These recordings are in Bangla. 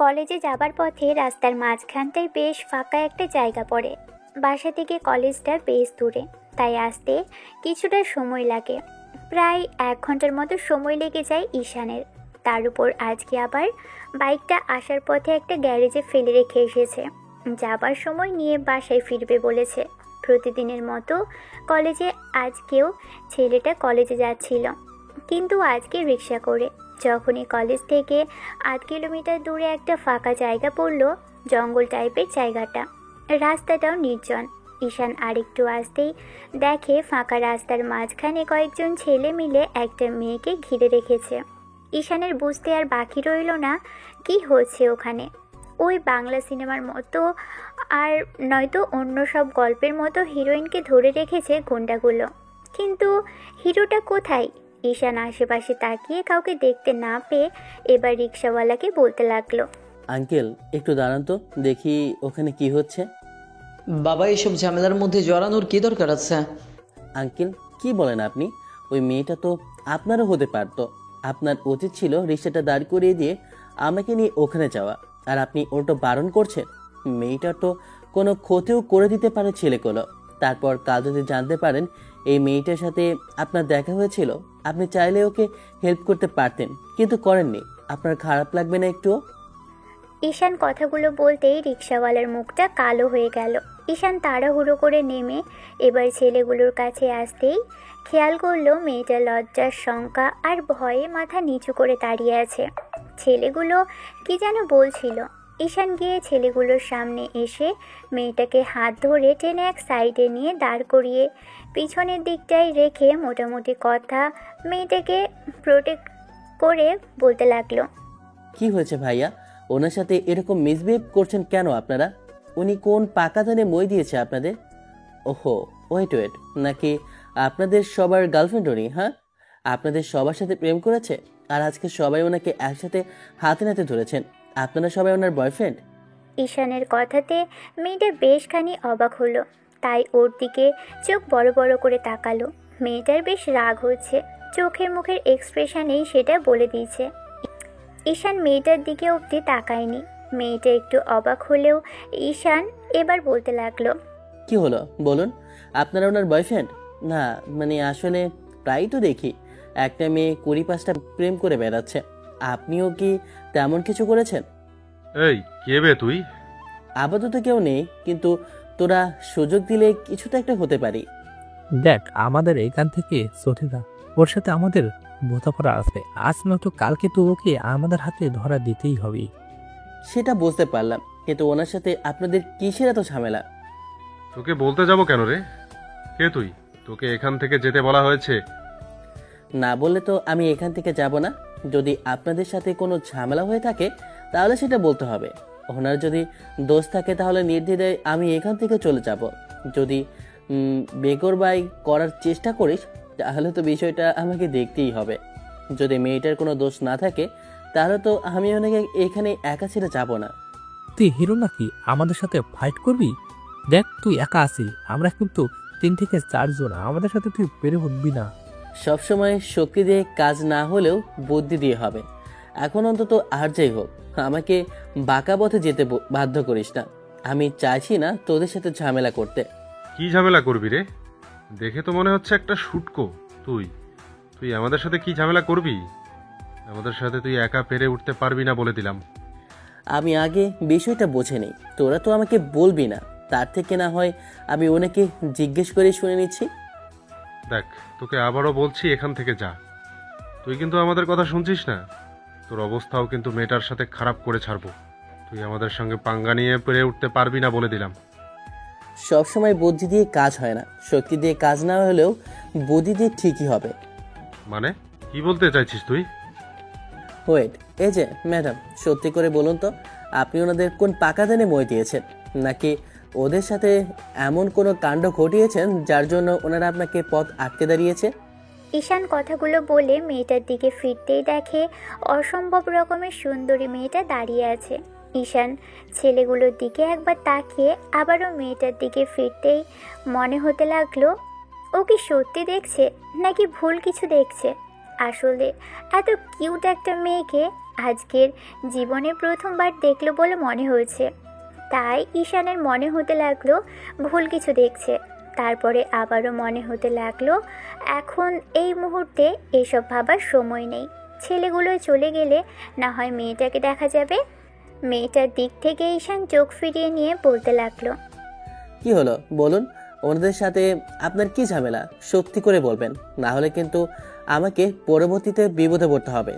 কলেজে যাবার পথে রাস্তার মাঝখানটায় বেশ ফাঁকা একটা জায়গা পড়ে। বাসা থেকে কলেজটা বেশ দূরে, তাই আসতে কিছুটা সময় লাগে। প্রায় 1 ঘন্টার মতো সময় লেগে যায় ঈশানের। তার উপর আজকে আবার বাইকটা আসার পথে একটা গ্যারেজে ফেলে রেখে এসেছে। যাবার সময় নিয়ে বাসায় ফিরবে বলেছে। প্রতিদিনের মতো কলেজে আজকেও ছেলেটা কলেজে যাচ্ছিল, কিন্তু আজকে রিক্সা করে। যখনই কলেজ থেকে 8 কিলোমিটার দূরে একটা ফাঁকা জায়গা পড়ল, জঙ্গল টাইপের জায়গাটা, রাস্তাটাও নির্জন। ঈশান আরেকটু আসতেই দেখে ফাঁকা রাস্তার মাঝখানে কয়েকজন ছেলে মিলে একটা মেয়েকে ঘিরে রেখেছে। ঈশানের বুঝতে আর বাকি রইল না কি হচ্ছে ওখানে। ওই বাংলা সিনেমার মতো আর নয়তো অন্য সব গল্পের মতো হিরোইনকে ধরে রেখেছে গুন্ডাগুলো, কিন্তু হিরোটা কোথায়? ঈশান আশেপাশে তাকিয়ে কাউকে দেখতে না পেয়ে এবার রিক্সাওয়ালাকে বলতে লাগলো, আঙ্কেল একটু দাঁড়ান তো, দেখি ওখানে কি হচ্ছে। বাবা, এইসব ঝামেলার মধ্যে জড়ানোর কি দরকার আছে? আঙ্কেল কি বলেন আপনি? ওই মেয়েটা তো আপনারও হতে পারতো। আপনার উচিত ছিল রিক্সাটা দাঁড় করিয়ে দিয়ে আমাকে নিয়ে ওখানে যাওয়া, আর আপনি ওটা বারণ করছেন। মেয়েটার তো কোনো ক্ষতিও করে দিতে পারে ছেলেগুলো। তারপর কাল যদি জানতে পারেন এই মেয়েটার সাথে আপনার দেখা হয়েছিল, আপনি চাইলে ওকে হেল্প করতে পারতেন, কিন্তু করেননি। আপনার খারাপ লাগবে না একটুও? ঈশান কথাগুলো বলতেই রিক্সাওয়ালার মুখটা কালো হয়ে গেল। ঈশান তাড়াহুড়ো করে নেমে এবার ছেলেগুলোর কাছে আসতেই খেয়াল করলো মেয়েটা লজ্জার শঙ্কা আর ভয়ে মাথা নিচু করে দাঁড়িয়ে আছে। ছেলেগুলো কি যেন বলছিল। ঈশান গিয়ে ছেলেগুলোর সামনে এসে মেয়েটাকে হাত ধরে টেনে এক সাইডে নিয়ে দাঁড় করিয়ে পিছনের দিকটায় রেখে মোটামুটি কথা মেয়েটাকে প্রোটেক্ট করে বলতে লাগলো, কি হয়েছে ভাইয়া? ওনার সাথে এরকম মিসবিহেভ করছেন কেন আপনারা? উনি কোন পাকা ধানে মই দিয়েছে আপনাদের? ওহো, ওয়েট ওয়েট, নাকি আপনাদের সবার গার্লফ্রেন্ড উনি? হ্যাঁ, আপনাদের সবার সাথে প্রেম করেছে, আর আজকে সবাই ওনাকে একসাথে হাতে নাতে ধরেছেন। আপনারা সবাই ওনার বয়ফ্রেন্ড? ঈশানের কথাতে মেয়েটা বেশখানি অবাক হলো, তাই ওর দিকে চোখ বড় বড় করে তাকালো। মেয়েটার বেশ রাগ হচ্ছে, চোখের মুখের এক্সপ্রেশনেই সেটা বলে দিয়েছে। ঈশান মেয়েটার দিকে অবধি তাকায়নি। মেয়েটা একটু অবাক হলেও ঈশান এবার বলতে লাগলো, কি হলো বলুন, আপনারা ওনার বয়ফ্রেন্ড? না মানে আসলে প্রায় তো দেখি একটা মেয়ে 20-25টা প্রেম করে বেড়াচ্ছে। আপনিও কি তেমন কিছু করেছেন? এই কে বে তুই? আপাতত কেউ নেই, কিন্তু তোরা সুযোগ দিলে কিছু তো একটা হতে পারি। দেখ, আমাদের এখান থেকে চলে যা, ওর সাথে আমাদের বোঝাপড়া আছে। আজ নয়তো কালকে তো ওকে আমাদের হাতে ধরা দিতেই হবে। সেটা বুঝতে পারলাম, কিন্তু ওনার সাথে আপনাদের কিসের এত ঝামেলা? তোকে বলতে যাব কেন রে? কে তুই? তোকে এখান থেকে যেতে বলা হয়েছে? না বললে তো আমি এখান থেকে যাব না। যদি আপনাদের সাথে কোনো ঝামেলা হয়ে থাকে তাহলে সেটা বলতে হবে। ওনার যদি দোষ থাকে তাহলে নির্দ্বিধায় আমি এখান থেকে চলে যাব। যদি বেকরবাই করার চেষ্টা করিস তাহলে তো বিষয়টা আমাকে দেখতেই হবে। যদি মেয়েটার কোনো দোষ না থাকে তাহলে তো আমি ওনাকে এখানে একা ছেড়ে যাব না। তুই হিরো নাকি আমাদের সাথে ফাইট করবি? দেখ, তুই একা আছিস, আমরা কিন্তু 3 থেকে 4 জন, আমাদের সাথে তুই পেরে উঠবি না। সবসময় শক্তি দিয়ে কাজ না হলেও বুদ্ধি দিয়ে হবে। এখন অন্তত আর যাই হোক, আমাকে বাঁকা পথে যেতে বাধ্য করিস না। আমি চাইছি না তোদের সাথে ঝামেলা করতে। কি ঝামেলা করবি রে? দেখে তো মনে হচ্ছে একটা শুটকো। তুই তুই আমাদের সাথে কি ঝামেলা করবি? আমাদের সাথে তুই একা পেরে উঠতে পারবি না বলে দিলাম। আমি আগে বিষয়টা বোঝে নেই, তোরা তো আমাকে বলবি না। তার থেকে না হয় আমি ওনাকে জিজ্ঞেস করে শুনে নিচ্ছি। দেখ, তোকে আবারও বলছি, এখান থেকে যা। তুই কিন্তু আমাদের কথা শুনছিস না? তোর অবস্থাও কিন্তু মেয়েটার সাথে খারাপ করে ছাড়বো। তুই আমাদের সঙ্গে পাঙ্গা নিয়ে পেরে উঠতে পারবি না বলে দিলাম। সবসময় বুদ্ধি দিয়ে কাজ হয় না, শক্তি দিয়ে কাজ না হলেও বুদ্ধি দিয়ে ঠিকই হবে। মানে কি বলতে চাইছিস তুই? ওয়েট, এই যে ম্যাডাম, সত্যি করে বলুন তো, আপনি ওনাদের কোন পাকা ধানে মই দিয়েছেন, নাকি ওদের সাথে এমন কোনো কাণ্ড ঘটিয়েছেন যার জন্য ওনারা আপনাকে পথ আটকে দাঁড়িয়েছে? ঈশান কথাগুলো বলে মেয়েটার দিকে ফিরতেই দেখে অসম্ভব রকমের সুন্দরী মেয়েটা দাঁড়িয়ে আছে। ঈশান ছেলেগুলোর দিকে একবার তাকিয়ে আবারও মেয়েটার দিকে ফিরতেই মনে হতে লাগলো ও কি সত্যি দেখছে নাকি ভুল কিছু দেখছে। আসলে এত কিউট একটা মেয়েকে আজকের জীবনে প্রথমবার দেখলো বলে মনে হয়েছে। তাই ঈশানের মনে হতে লাগলো ভুল কিছু দেখছে। তারপরে আবারও মনে হতে লাগলো এখন এই মুহূর্তে এসব ভাবার সময় নেই। ছেলেগুলো চলে গেলে না হয় মেয়েটাকে দেখা যাবে। মেয়েটার দিক থেকে ঈশান চোখ ফিরিয়ে নিয়ে বলতে লাগলো, কি হলো বলুন, ওনাদের সাথে আপনার কি ঝামেলা? সত্যি করে বলবেন, না হলে কিন্তু আমাকে পরবর্তীতে বিপদে পড়তে হবে।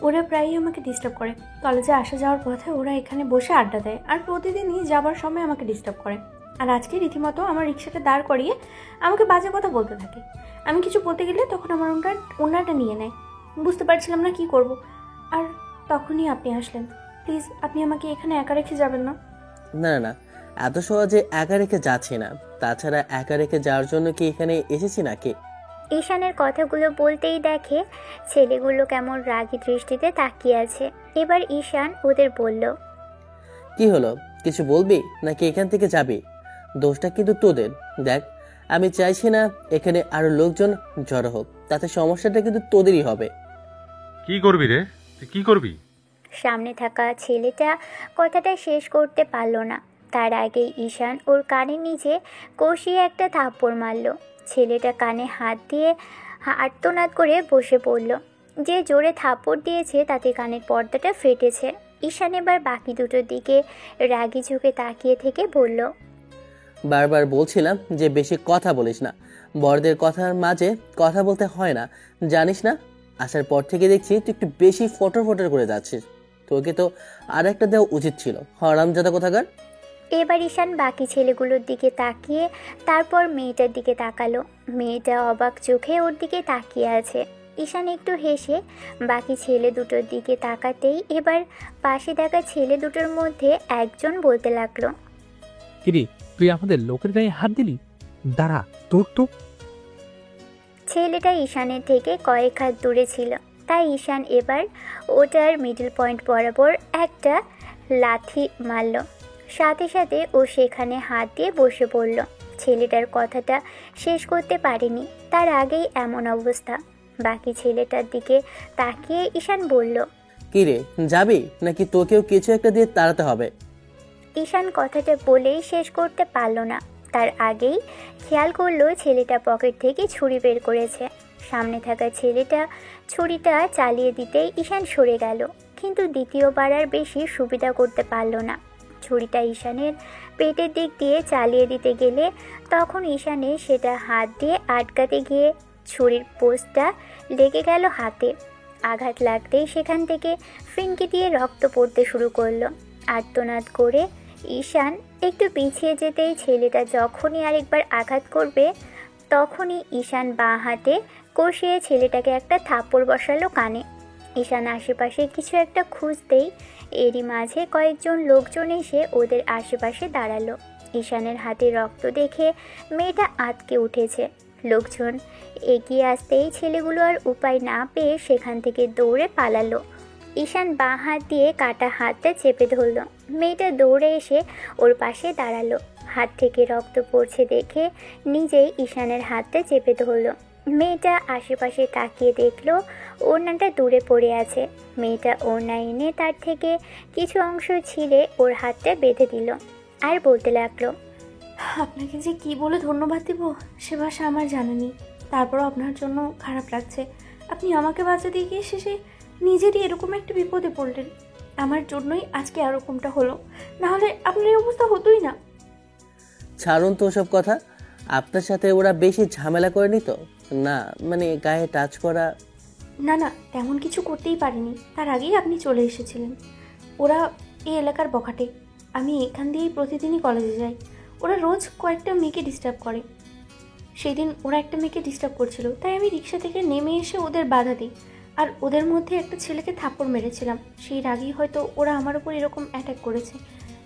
ওরা প্রায়ই আমাকে ডিস্টার্ব করে। কলেজে আসা যাওয়ার পথে ওরা এখানে বসে আড্ডা দেয়, আর প্রতিদিনই যাবার সময় আমাকে ডিস্টার্ব করে। আর আজকে রীতিমতো আমার রিক্সাটা দাঁড় করিয়ে আমাকে বাজে কথা বলতে থাকে। আমি কিছু বলতে গেলে তখন আমার ওনাটা নিয়ে নেয়। বুঝতে পারছিলাম না কি করব, আর তখনই আপনি আসলেন। প্লিজ আপনি আমাকে এখানে একা রেখে যাবেন না। না না না, এত সহজে একা রেখে যাচ্ছি না। তাছাড়া একা রেখে যাওয়ার জন্য কি এখানে এসেছি নাকি? ঈশানের কথাগুলো বলতেই দেখে ছেলেগুলো কেমন রাগী দৃষ্টিতে তাকিয়ে আছে। এবার ঈশান ওদের বলল, কি হলো, কিছু বলবি নাকি এখান থেকে যাবি? দোষটা কিন্তু তোদের। দেখ, আমি চাইছি না এখানে আরো লোকজন জড়ো হোক, তাতে সমস্যাটা কিন্তু তোদেরই হবে। কি করবি রে, তুই কি করবি? সামনে থাকা ছেলেটা কথাটা শেষ করতে পারল না। তার আগেই ঈশান ওর কানের নিচে কষিয়ে একটা থাপ্পড় মারল। ছেলেটা কানে হাত দিয়ে আর্তনাদ করে বসে পড়ল। যে জোরে থাপ্পড় দিয়েছে তাতে কানের পর্দাটা ফেটেছে। ঈশান এবার বাকি দুটোর দিকে রাগী চোখে তাকিয়ে থেকে বলল, বারবার বলছিলাম যে বেশি কথা বলিস না। বড়দের কথার মাঝে কথা বলতে হয় না, জানিস না? আসার পর থেকে দেখছি তুই একটু বেশি ফটর ফটর করে যাচ্ছিস। তোকে তো আর একটা দেওয়া উচিত ছিল, হারামজাদা কোথাকার। এবার ঈশান বাকি ছেলেগুলোর দিকে তাকিয়ে তারপর মেয়েটার দিকে তাকালো। মেয়েটা অবাক চোখে ওর দিকে তাকিয়ে আছে। ঈশান একটু হেসে বাকি ছেলে দুটোর দিকে তাকাতেই এবার পাশে থাকা ছেলে দুটোর মধ্যে একজন বলতে লাগলো, কিরে, তুই আমাদের লোকের গায়ে হাত দিলি? দাঁড়া, তোর তো। ছেলেটা ঈশানের থেকে কয়েক হাত দূরে ছিল, তাই ঈশান এবার ওটার মিডল পয়েন্ট বরাবর একটা লাথি মারল। সাথে সাথে ও সেখানে হাত দিয়ে বসে পড়ল। ছেলেটার কথাটা শেষ করতে পারেনি, তার আগেই এমন অবস্থা। বাকি ছেলেটার দিকে তাকিয়ে ঈশান বলল, কি রে, যাবি নাকি তোকেও কিছু একটা দিয়ে তাড়াতে হবে? ঈশান কথাটা বলেই শেষ করতে পারল না। তার আগেই খেয়াল করলো ছেলেটা পকেট থেকে ছুরি বের করেছে। সামনে থাকা ছেলেটা ছুরিটা চালিয়ে দিতেই ঈশান সরে গেল, কিন্তু দ্বিতীয়বার আর বেশি সুবিধা করতে পারল না। ছুরিটা ঈশানের পেটের দিক দিয়ে চালিয়ে দিতে গেলে তখন ঈশানের সেটা হাত দিয়ে আটকাতে গিয়ে ছুরির পোস্টটা লেগে গেল হাতে। আঘাত লাগতেই সেখান থেকে ফিনকি দিয়ে রক্ত পড়তে শুরু করলো। আর্তনাদ করে ঈশান একটু পিছিয়ে যেতেই ছেলেটা যখনই আরেকবার আঘাত করবে তখনই ঈশান বাঁ হাতে কষিয়ে ছেলেটাকে একটা থাপ্পড় বসালো কানে। ঈশান আশেপাশে কিছু একটা খুঁজতেই এরই মাঝে কয়েকজন লোকজন এসে ওদের আশেপাশে দাঁড়ালো। ঈশানের হাতে রক্ত দেখে মেয়েটা আঁতকে উঠেছে। লোকজন এগিয়ে আসতেই ছেলেগুলো আর উপায় না পেয়ে সেখান থেকে দৌড়ে পালালো। ঈশান বাঁ হাত দিয়ে কাটা হাতটা চেপে ধরল। মেয়েটা দৌড়ে এসে ওর পাশে দাঁড়ালো। হাত থেকে রক্ত পড়ছে দেখে নিজেই ঈশানের হাতটা চেপে ধরল। মেয়েটা আশেপাশে তাকিয়ে দেখলো ওড়নাটা দূরে পড়ে আছে। মেয়েটা ওড়না এনে তার থেকে কিছু অংশ ছিঁড়ে ওর হাতটা বেঁধে দিল আর বলতে লাগলো, আপনাকে যে কি বলে ধন্যবাদ দেব সে ভাষা আমার জানা নেই। তারপরও আপনার জন্য খারাপ লাগছে। আপনি আমাকে বাঁচাতে গিয়ে শেষে নিজেরই এরকম একটা বিপদে পড়লেন। আমার জন্যই আজকে এরকমটা হলো, না হলে আপনার এই অবস্থা হতোই না। ছাড়ুন তো ওসব কথা। আপনার সাথে ওরা বেশি ঝামেলা করেনি তো? না মানে গায়ে টাচ করা? না না, তেমন কিছু করতেই পারিনি। তার আগেই আপনি চলে এসেছিলেন। ওরা এই এলাকার বখাটে। আমি এখান দিয়েই প্রতিদিনই কলেজে যাই। ওরা রোজ কয়েকটা মেয়েকে ডিস্টার্ব করে। সেদিন ওরা একটা মেয়েকে ডিস্টার্ব করছিল, তাই আমি রিক্সা থেকে নেমে এসে ওদের বাধা দিই। আর ওদের মধ্যে একটা ছেলেকে থাপ্পড় মেরেছিলাম। সেই রাগেই হয়তো ওরা আমার উপর এরকম অ্যাটাক করেছে।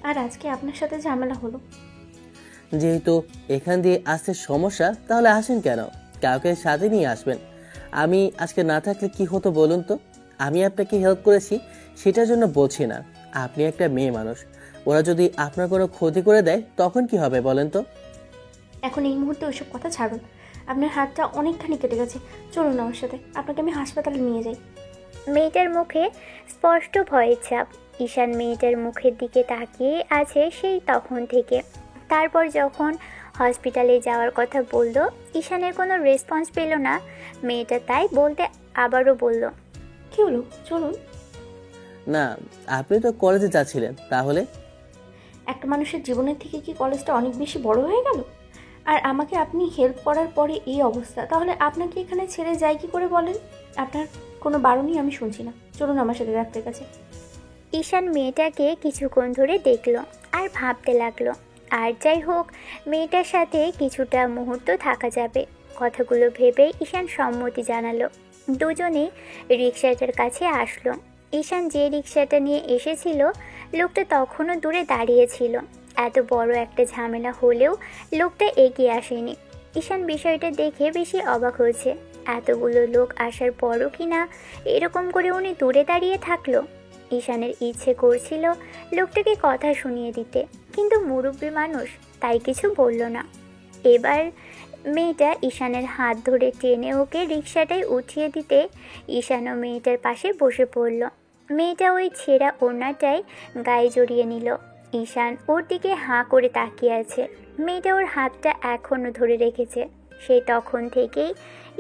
আর আজকে আপনার সাথে ঝামেলা হলো। যেহেতু এখান দিয়ে আসতে সমস্যা, তাহলে আসেন কেন? কাউকে সাথে নিয়ে আসবেন। আমি আজকে না থাকলে কি হতো বলুন তো? আমি আপনাকে হেল্প করেছি সেটার জন্য বলছি না। আপনি একটা মেয়ে মানুষ, ওরা যদি আপনার কোনো ক্ষতি করে দেয় তখন কি হবে বলেন তো? এখন এই মুহূর্তে ওইসব কথা ছাড়ুন। আপনার হাতটা অনেকখানি কেটে গেছে। চলুন আমার সাথে, আপনাকে আমি হাসপাতালে নিয়ে যাই। মেয়েটার মুখে স্পষ্ট ভয়ের ছাপ। ঈশান মেয়েটার মুখের দিকে তাকিয়ে আছে সেই তখন থেকে। তারপর যখন হসপিটালে যাওয়ার কথা বলল, ঈশানের কোনো রেসপন্স পেল না। মেয়েটা তাই বলতে আবারও বলল, কি হলো, চলুন। না, আপনি তো কলেজে যাচ্ছিলেন, তাহলে? একটা মানুষের জীবনের থেকে কি কলেজটা অনেক বেশি বড় হয়ে গেল? আর আমাকে আপনি হেল্প করার পরে এই অবস্থা, তাহলে আপনাকে এখানে ছেড়ে যাই কি করে বলেন? আপনার কোনো বারণই আমি শুনছি না, চলুন আমার সাথে ডাক্তারের কাছে। ঈশান মেয়েটাকে কিছুক্ষণ ধরে দেখলো আর ভাবতে লাগলো। আর যাই হোক, মেয়েটার সাথে কিছুটা মুহূর্ত থাকা যাবে। কথাগুলো ভেবে ঈশান সম্মতি জানালো। দুজনেই রিক্সাটার কাছে আসলো। ঈশান যে রিক্সাটা নিয়ে এসেছিল, লোকটা তখনও দূরে দাঁড়িয়েছিল। এত বড় একটা ঝামেলা হলেও লোকটা এগিয়ে আসেনি। ঈশান বিষয়টা দেখে বেশি অবাক হয়েছে। এতগুলো লোক আসার পরও কিনা এরকম করে উনি দূরে দাঁড়িয়ে থাকলো। ঈশানের ইচ্ছে করছিল লোকটাকে কথা শুনিয়ে দিতে, কিন্তু মুরব্বী মানুষ, তাই কিছু বলল না। এবার মেয়েটা ঈশানের হাত ধরে টেনে ওকে রিক্সাটায় উঠিয়ে দিতে ঈশানও মেয়েটার পাশে বসে পড়ল। মেয়েটা ওই ছেঁড়া ওড়নাটায় গায়ে জড়িয়ে নিল। ঈশান ওর দিকে হাঁ করে তাকিয়ে আছে। মেয়েটা ওর হাতটা এখনও ধরে রেখেছে। সেই তখন থেকেই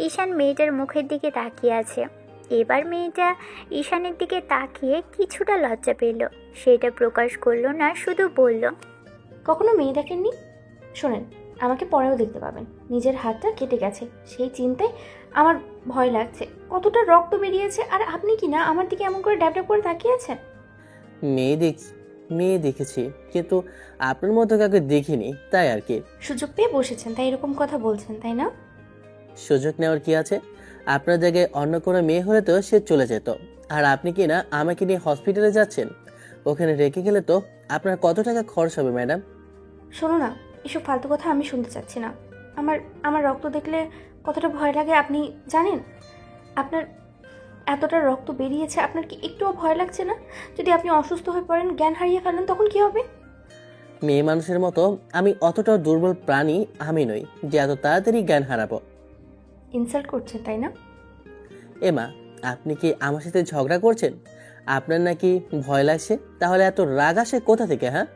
ঈশান মেয়েটার মুখের দিকে তাকিয়ে আছে। এবার মেয়েটা ঈশানের দিকে তাকিয়ে কিছুটা লজ্জা পেল। সেটা প্রকাশ করলো না, শুধু বলল, কখনো মেয়ে দেখেননি? শোনেন, আমাকে পরেও দেখতে পাবেন। নিজের হাতটা কেটে গেছে, সেই চিন্তায় আমার ভয় লাগছে। কতটা রক্ত বেরিয়েছে, আর আপনি কি না আমার দিকে এমন করে ড্যাব ড্যাব করে তাকিয়ে আছেন? মেয়ে দেখেছি, কিন্তু আপনার মতো কাউকে দেখিনি, তাই আর কি। সুযোগ পেয়ে বসেছেন তাই এরকম কথা বলছেন, তাই না? সুযোগ নেওয়ার কি আছে? আপনার জায়গায় অন্য কোনো মেয়ে হলে তো সে চলে যেত। আর আপনি কি না আমাকে নিয়ে হসপিটালে যাচ্ছেন? ওখানে রেখে গেলে তো আপনার কত টাকা খরচ হবে ম্যাডাম? শোনো না, এসব ফালতু কথা আমি শুনতে চাচ্ছি না। আমার রক্ত দেখলে কতটা ভয় লাগে আপনি জানেন? আপনার এতটা রক্ত বেরিয়েছে, আপনার কি একটুও ভয় লাগছে না? যদি আপনি অসুস্থ হয়ে পড়েন, জ্ঞান হারিয়ে ফেলেন, তখন কি হবে? মেয়ে মানুষের মতো আমি অতটাও দুর্বল প্রাণী আমি নই যে এত তাড়াতাড়ি জ্ঞান হারাবো। ইনসাল্ট করছেন, তাই না? এমা, আপনি কি আমার সাথে ঝগড়া করছেন? আপনার নাকি ভয় লাগছে, তাহলে এত রাগ আসে কোথা থেকে? হ্যাঁ,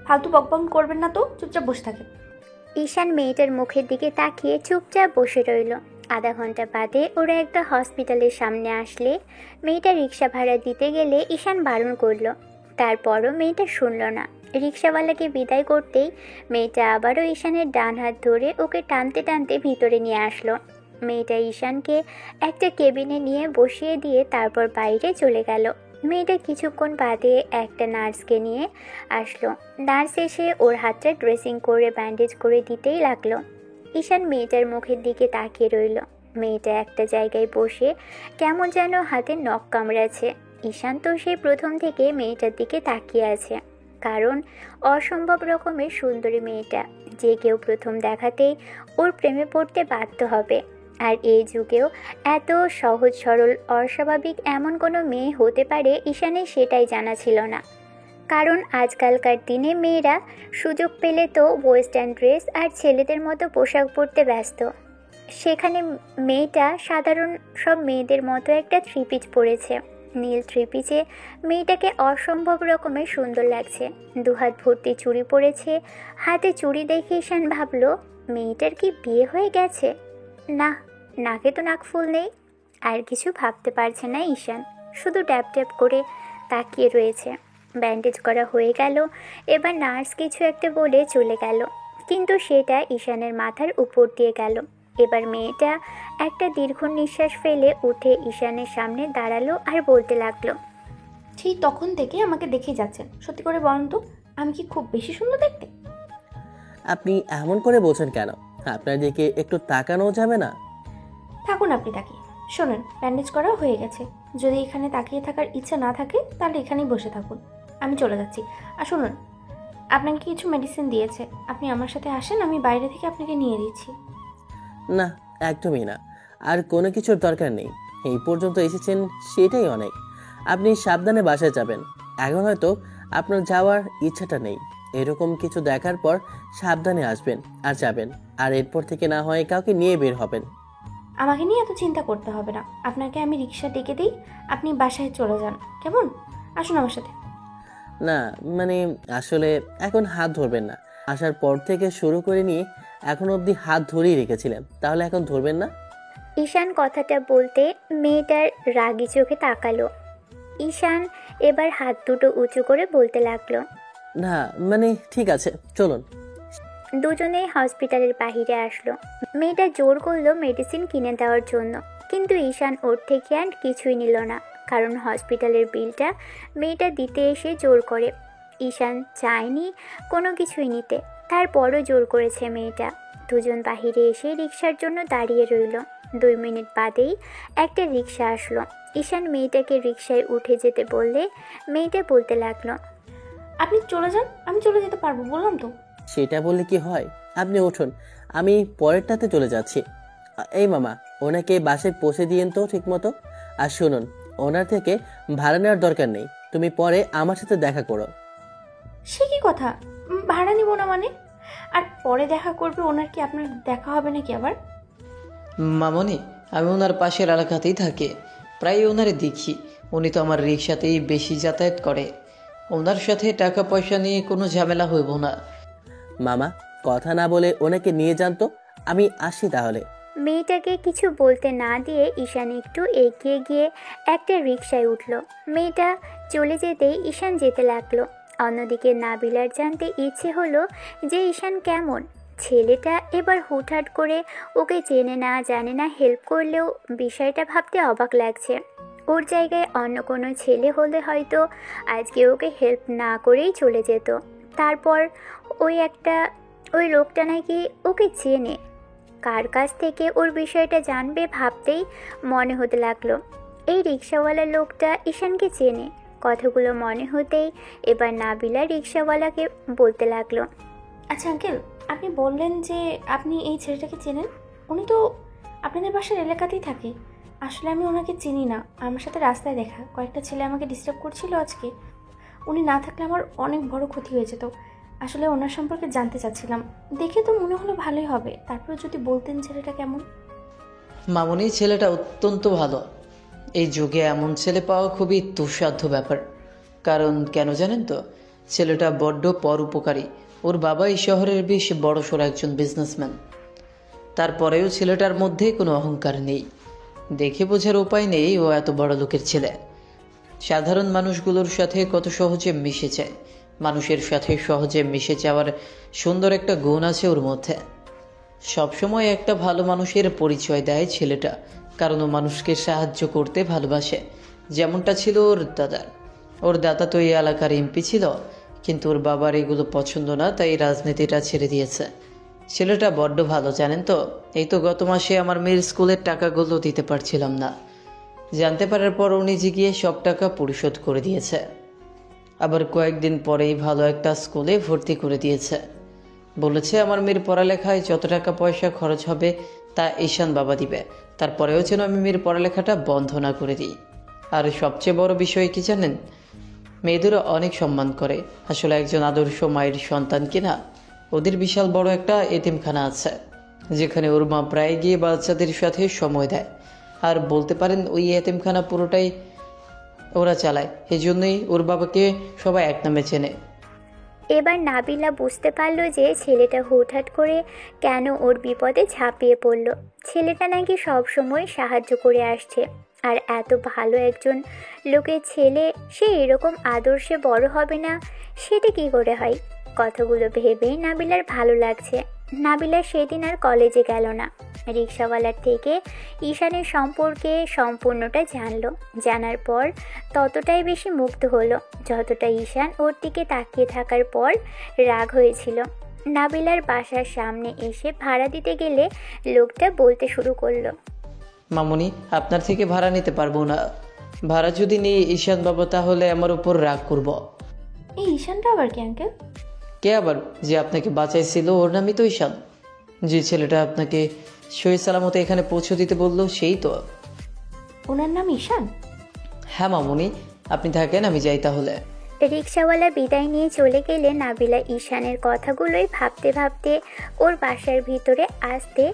ফালতু বকবক করবেন না তো, চুপচাপ বসে থাকেন। ঈশান মেয়েটার মুখের দিকে তাকিয়ে চুপচাপ বসে রইল। আধা ঘন্টা বাদে ওরা একটা হসপিটালের সামনে আসলে মেয়েটা রিক্সা ভাড়া দিতে গেলে ঈশান বারণ করলো। তারপরও মেয়েটা শুনল না। রিক্সাওয়ালাকে বিদায় করতেই মেয়েটা আবারও ঈশানের ডান হাত ধরে ওকে টানতে টানতে ভিতরে নিয়ে আসলো। মেয়েটা ঈশানকে একটা কেবিনে নিয়ে বসিয়ে দিয়ে তারপর বাইরে চলে গেল। মেয়েটা কিছুক্ষণ বাদে একটা নার্সকে নিয়ে আসলো। নার্স এসে ওর হাতটা ড্রেসিং করে ব্যান্ডেজ করে দিতেই লাগলো। ঈশান মেয়েটার মুখের দিকে তাকিয়ে রইল। মেয়েটা একটা জায়গায় বসে কেমন যেন হাতে নখ কামড়াচ্ছে। ঈশান তো সেই প্রথম থেকে মেয়েটার দিকে তাকিয়ে আছে, কারণ অসম্ভব রকমের সুন্দরী মেয়েটা, যে কেউ প্রথম দেখাতেই ওর প্রেমে পড়তে বাধ্য হবে। আর এই যুগেও এত সহজ সরল অস্বাভাবিক এমন কোনো মেয়ে হতে পারে ঈশানের সেটাই জানা ছিল না। কারণ আজকালকার দিনে মেয়েরা সুযোগ পেলে তো ওয়েস্টার্ন ড্রেস আর ছেলেদের মতো পোশাক পরতে ব্যস্ত। সেখানে মেয়েটা সাধারণ সব মেয়েদের মতো একটা থ্রি পিস পরেছে। নীল থ্রি পিসে মেয়েটাকে অসম্ভব রকমের সুন্দর লাগছে। দুহাত ভর্তি চুড়ি পরেছে। হাতে চুড়ি দেখে ঈশান ভাবল, মেয়েটার কি বিয়ে হয়ে গেছে? না, নাকে তো নাকফুল নেই। আর কিছু ভাবতে পারছে না ঈশান, শুধু ট্যাপ ট্যাপ করে তাকিয়ে রয়েছে। ব্যান্ডেজ করা হয়ে গেল। এবার নার্স কিছু একটা বলে চলে গেল, কিন্তু সেটা ঈশানের মাথার উপর দিয়ে গেল। এবার মেয়েটা একটা দীর্ঘ নিঃশ্বাস ফেলে উঠে ঈশানের সামনে দাঁড়ালো আর বলতে লাগলো, সেই তখন থেকে আমাকে দেখে যাচ্ছেন, সত্যি করে বলেন তো, আমি কি খুব বেশি সুন্দর দেখতে? আপনি এমন করে বলছেন কেন? আপনার দিকে একটু তাকানো যাবে না? থাকুন আপনি তাকিয়ে। শোনেন, ব্যান্ডেজ করা হয়ে গেছে। যদি এখানে তাকিয়ে থাকার ইচ্ছা না থাকে তাহলে এখানেই বসে থাকুন, আমি চলে যাচ্ছি। আর শুনুন, আপনাকে কিছু মেডিসিন দিয়েছে, আপনি আমার সাথে আসেন, আমি বাইরে থেকে আপনাকে নিয়ে দিচ্ছি। না, একদমই না। আর কোনো কিছুর দরকার নেই। এই পর্যন্ত এসেছেন, সেটাই অনেক। আপনি সাবধানে বাসায় যাবেন। এখন হয়তো আপনার যাওয়ার ইচ্ছাটা নেই। এরকম কিছু দেখার পর সাবধানে আসবেন আর যাবেন। আর এরপর থেকে না হয় কাউকে নিয়ে বের হবেন। আমাকে নিয়ে এত চিন্তা করতে হবে না। আপনাকে আমি রিক্সা ডেকে দিই, আপনি বাসায় চলে যান, কেমন? আসুন আমার সাথে। না মানে আসলে এখন হাত ধরবেন না। আসার পর থেকে শুরু করে নিয়ে এখন অবধি হাত ধরেই রেখেছিলেন, তাহলে এখন ধরবেন না? ঈশান কথাটা বলতে মেয়েটার রাগি চোখে তাকালো। ঈশান এবার হাত দুটো উঁচু করে বলতে লাগলো, না মানে ঠিক আছে চলুন। দুজনেই হসপিটালের বাহিরে আসলো। মেয়েটা জোর করলো মেডিসিন কিনে দেওয়ার জন্য, কিন্তু ঈশান ওর থেকে আর কিছুই নিল না, কারণ হসপিটালের বিলটা মেয়েটা দিতে এসে জোর করে। ঈশান চায়নি কোনো কিছুই নিতে, তারপরও জোর করেছে মেয়েটা। দুজন বাহিরে এসে রিক্সার জন্য দাঁড়িয়ে রইল। 2 মিনিট বাদেই একটা রিক্সা আসলো। ঈশান মেয়েটাকে রিক্সায় উঠে যেতে বললে মেয়েটা বলতে লাগলো, আপনি চলে যান, আমি চলে যেতে পারবো, বললাম তো। সেটা বললে কি হয়? আপনি উঠুন, আমি পরেরটাতে চলে যাচ্ছি। এই মামা, ওনাকে বাসায় পৌঁছে দিয়েন তো ঠিক মতো। আর শুনুন, ওনার থেকে ভাড়া নেওয়ার দরকার নেই, তুমি পরে আমার সাথে দেখা করো। সে কি কথা? ভাড়া নিব না মানে? আর পরে দেখা করবে, ওনার কি আপনার দেখা হবে নাকি আবার? মামনি, আমি ওনার পাশের এলাকাতেই থাকি, প্রায় ওনারে দেখি। উনি তো আমার রিক্সাতেই বেশি যাতায়াত করে। ওনার সাথে টাকা পয়সা নিয়ে কোনো ঝামেলা হইব না। মামা, কথা না বলে ওনাকে নিয়ে যান তো, আমি আসি তাহলে। মেয়েটাকে কিছু বলতে না দিয়ে ঈশান একটু এগিয়ে গিয়ে একটা রিকশায় উঠল। মেয়েটা চলে যেতেই ঈশান যেতে লাগলো। অন্যদিকে নাবিলার জানতে ইচ্ছে হলো যে ঈশান কেমন। ছেলেটা এবার হুটহাট করে ওকে চেনে না জানে না হেল্প করলেও বিষয়টা ভাবতে অবাক লাগছে। ওর জায়গায় অন্য কোনো ছেলে হলে হয়তো আজকে ওকে হেল্প না করেই চলে যেত। তারপর ওই লোকটা নাকি ওকে চেনে, কার কাছ থেকে ওর বিষয়টা জানবে ভাবতেই মনে হতে লাগলো এই রিক্সাওয়ালা লোকটা ঈশানকে চেনে। কথাগুলো মনে হতেই এবার নাবিলা রিক্সাওয়ালাকে বলতে লাগলো, আচ্ছা আঙ্কেল, আপনি বললেন যে আপনি এই ছেলেটাকে চেনেন, উনি তো আপনাদের বাসার এলাকাতেই থাকে। আসলে আমি ওনাকে চিনি না, আমার সাথে রাস্তায় দেখা। কয়েকটা ছেলে আমাকে ডিস্টার্ব করছিল আজকে। উনি না থাকলে আমার অনেক বড় ক্ষতি হয়ে যেত। আসলে ওনার সম্পর্কে জানতে চাচ্ছিলাম, দেখে তো মনে হলো ভালোই হবে। তারপরে যদি বলতেন ছেলেটা কেমন। মামনি, ছেলেটা অত্যন্ত ভালো। এই যুগে এমন ছেলে পাওয়া খুবই দুঃসাধ্য ব্যাপার। কারণ কেন জানেন তো? ছেলেটা বড্ড পরোপকারী। ওর বাবা এই শহরের বেশ বড়সড় একজন বিজনেসম্যান। তারপরেও ছেলেটার মধ্যে কোনো অহংকার নেই। দেখে বোঝার উপায় নেই ও এত বড় লোকের ছেলে। সাধারণ মানুষগুলোর সাথে কত সহজে মিশে যায়। মানুষের সাথে সহজে মিশে যাওয়ার সুন্দর একটা গুণ আছে ওর মধ্যে। সবসময় একটা ভালো মানুষের পরিচয় দেয় ছেলেটা, কারণ ও মানুষকে সাহায্য করতে ভালোবাসে, যেমনটা ছিল ওর দাদার। ওর দাদা তো এই এলাকার এমপি ছিল, কিন্তু ওর বাবার এগুলো পছন্দ না, তাই রাজনীতিটা ছেড়ে দিয়েছে। ছেলেটা বড্ড ভালো জানেন তো। এই তো গত মাসে আমার মেয়ের স্কুলের টাকাগুলো দিতে পারছিলাম না, জানতে পারার পর ও নিজে গিয়ে সব টাকা পরিশোধ করে দিয়েছে। আবার কয়েকদিন পরেই ভালো একটা স্কুলে ভর্তি করে দিয়েছে। বলেছে আমার মেয়ের পড়ালেখায় যত টাকা পয়সা খরচ হবে তা ঈশান বাবা দিবে, তারপরেও যেন আমি মেয়ের পড়ালেখাটা বন্ধ না করে দিই। আর সবচেয়ে বড় বিষয় কি জানেন? মেয়েদেরও অনেক সম্মান করে। আসলে একজন আদর্শ মায়ের সন্তান কিনা। ওদের বিশাল বড় একটা এতিমখানা আছে, যেখানে ওর মা প্রায় গিয়ে বাচ্চাদের সাথে সময় দেয়। আর বলতে পারেন ওই এতিমখানা পুরোটাই ওরা চালায়। এই জন্যই ওর বাবাকে সবাই এক নামে চেনে। এবার নাবিলা বুঝতে পারলো যে ছেলেটা হুটহাট করে কেন ওর বিপদে ঝাঁপিয়ে পড়ল। ছেলেটা নাকি সব সময় সাহায্য করে আসছে, আর এত ভালো একজন লোকের ছেলে সে এরকম আদর্শে বড় হবে না সেটা কি করে হয়? কথাগুলো ভেবেই নাবিলার ভালো লাগছে। নাবিলা সেদিন আর কলেজে গেল না। রিক্সাওয়ালার থেকে ঈশানের সম্পর্কে সম্পূর্ণটা জানলো। জানার পর ততটাই বেশি মুগ্ধ হলো যতটা ঈশান ওর দিকে তাকিয়ে থাকার পর রাগ হয়েছিল। নাবিলার বাসার সামনে এসে ভাড়া দিতে গেলে লোকটা বলতে শুরু করলো, মামুনি, আপনার থেকে ভাড়া নিতে পারবো না। ভাড়া যদি নিই ঈশান বাবা তাহলে আমার উপর রাগ করব। এই ঈশানটা আবার কি আঙ্কেল? কে আবার? যে আপনাকে বাঁচাইছিল ওর নামই তো ঈশান। যে ছেলেটা আপনাকে সহি সালামতে এখানে পৌঁছে দিতে বললো সেই তো। ওনার নাম ঈশান? হ্যাঁ মামুনি, আপনি থাকেন, আমি যাই তাহলে। রিক্সাওয়ালা বিদায় নিয়ে চলে গেলে নাবিলা ঈশানের কথাগুলোই ভাবতে ভাবতে ওর বাসার ভিতরে আসতে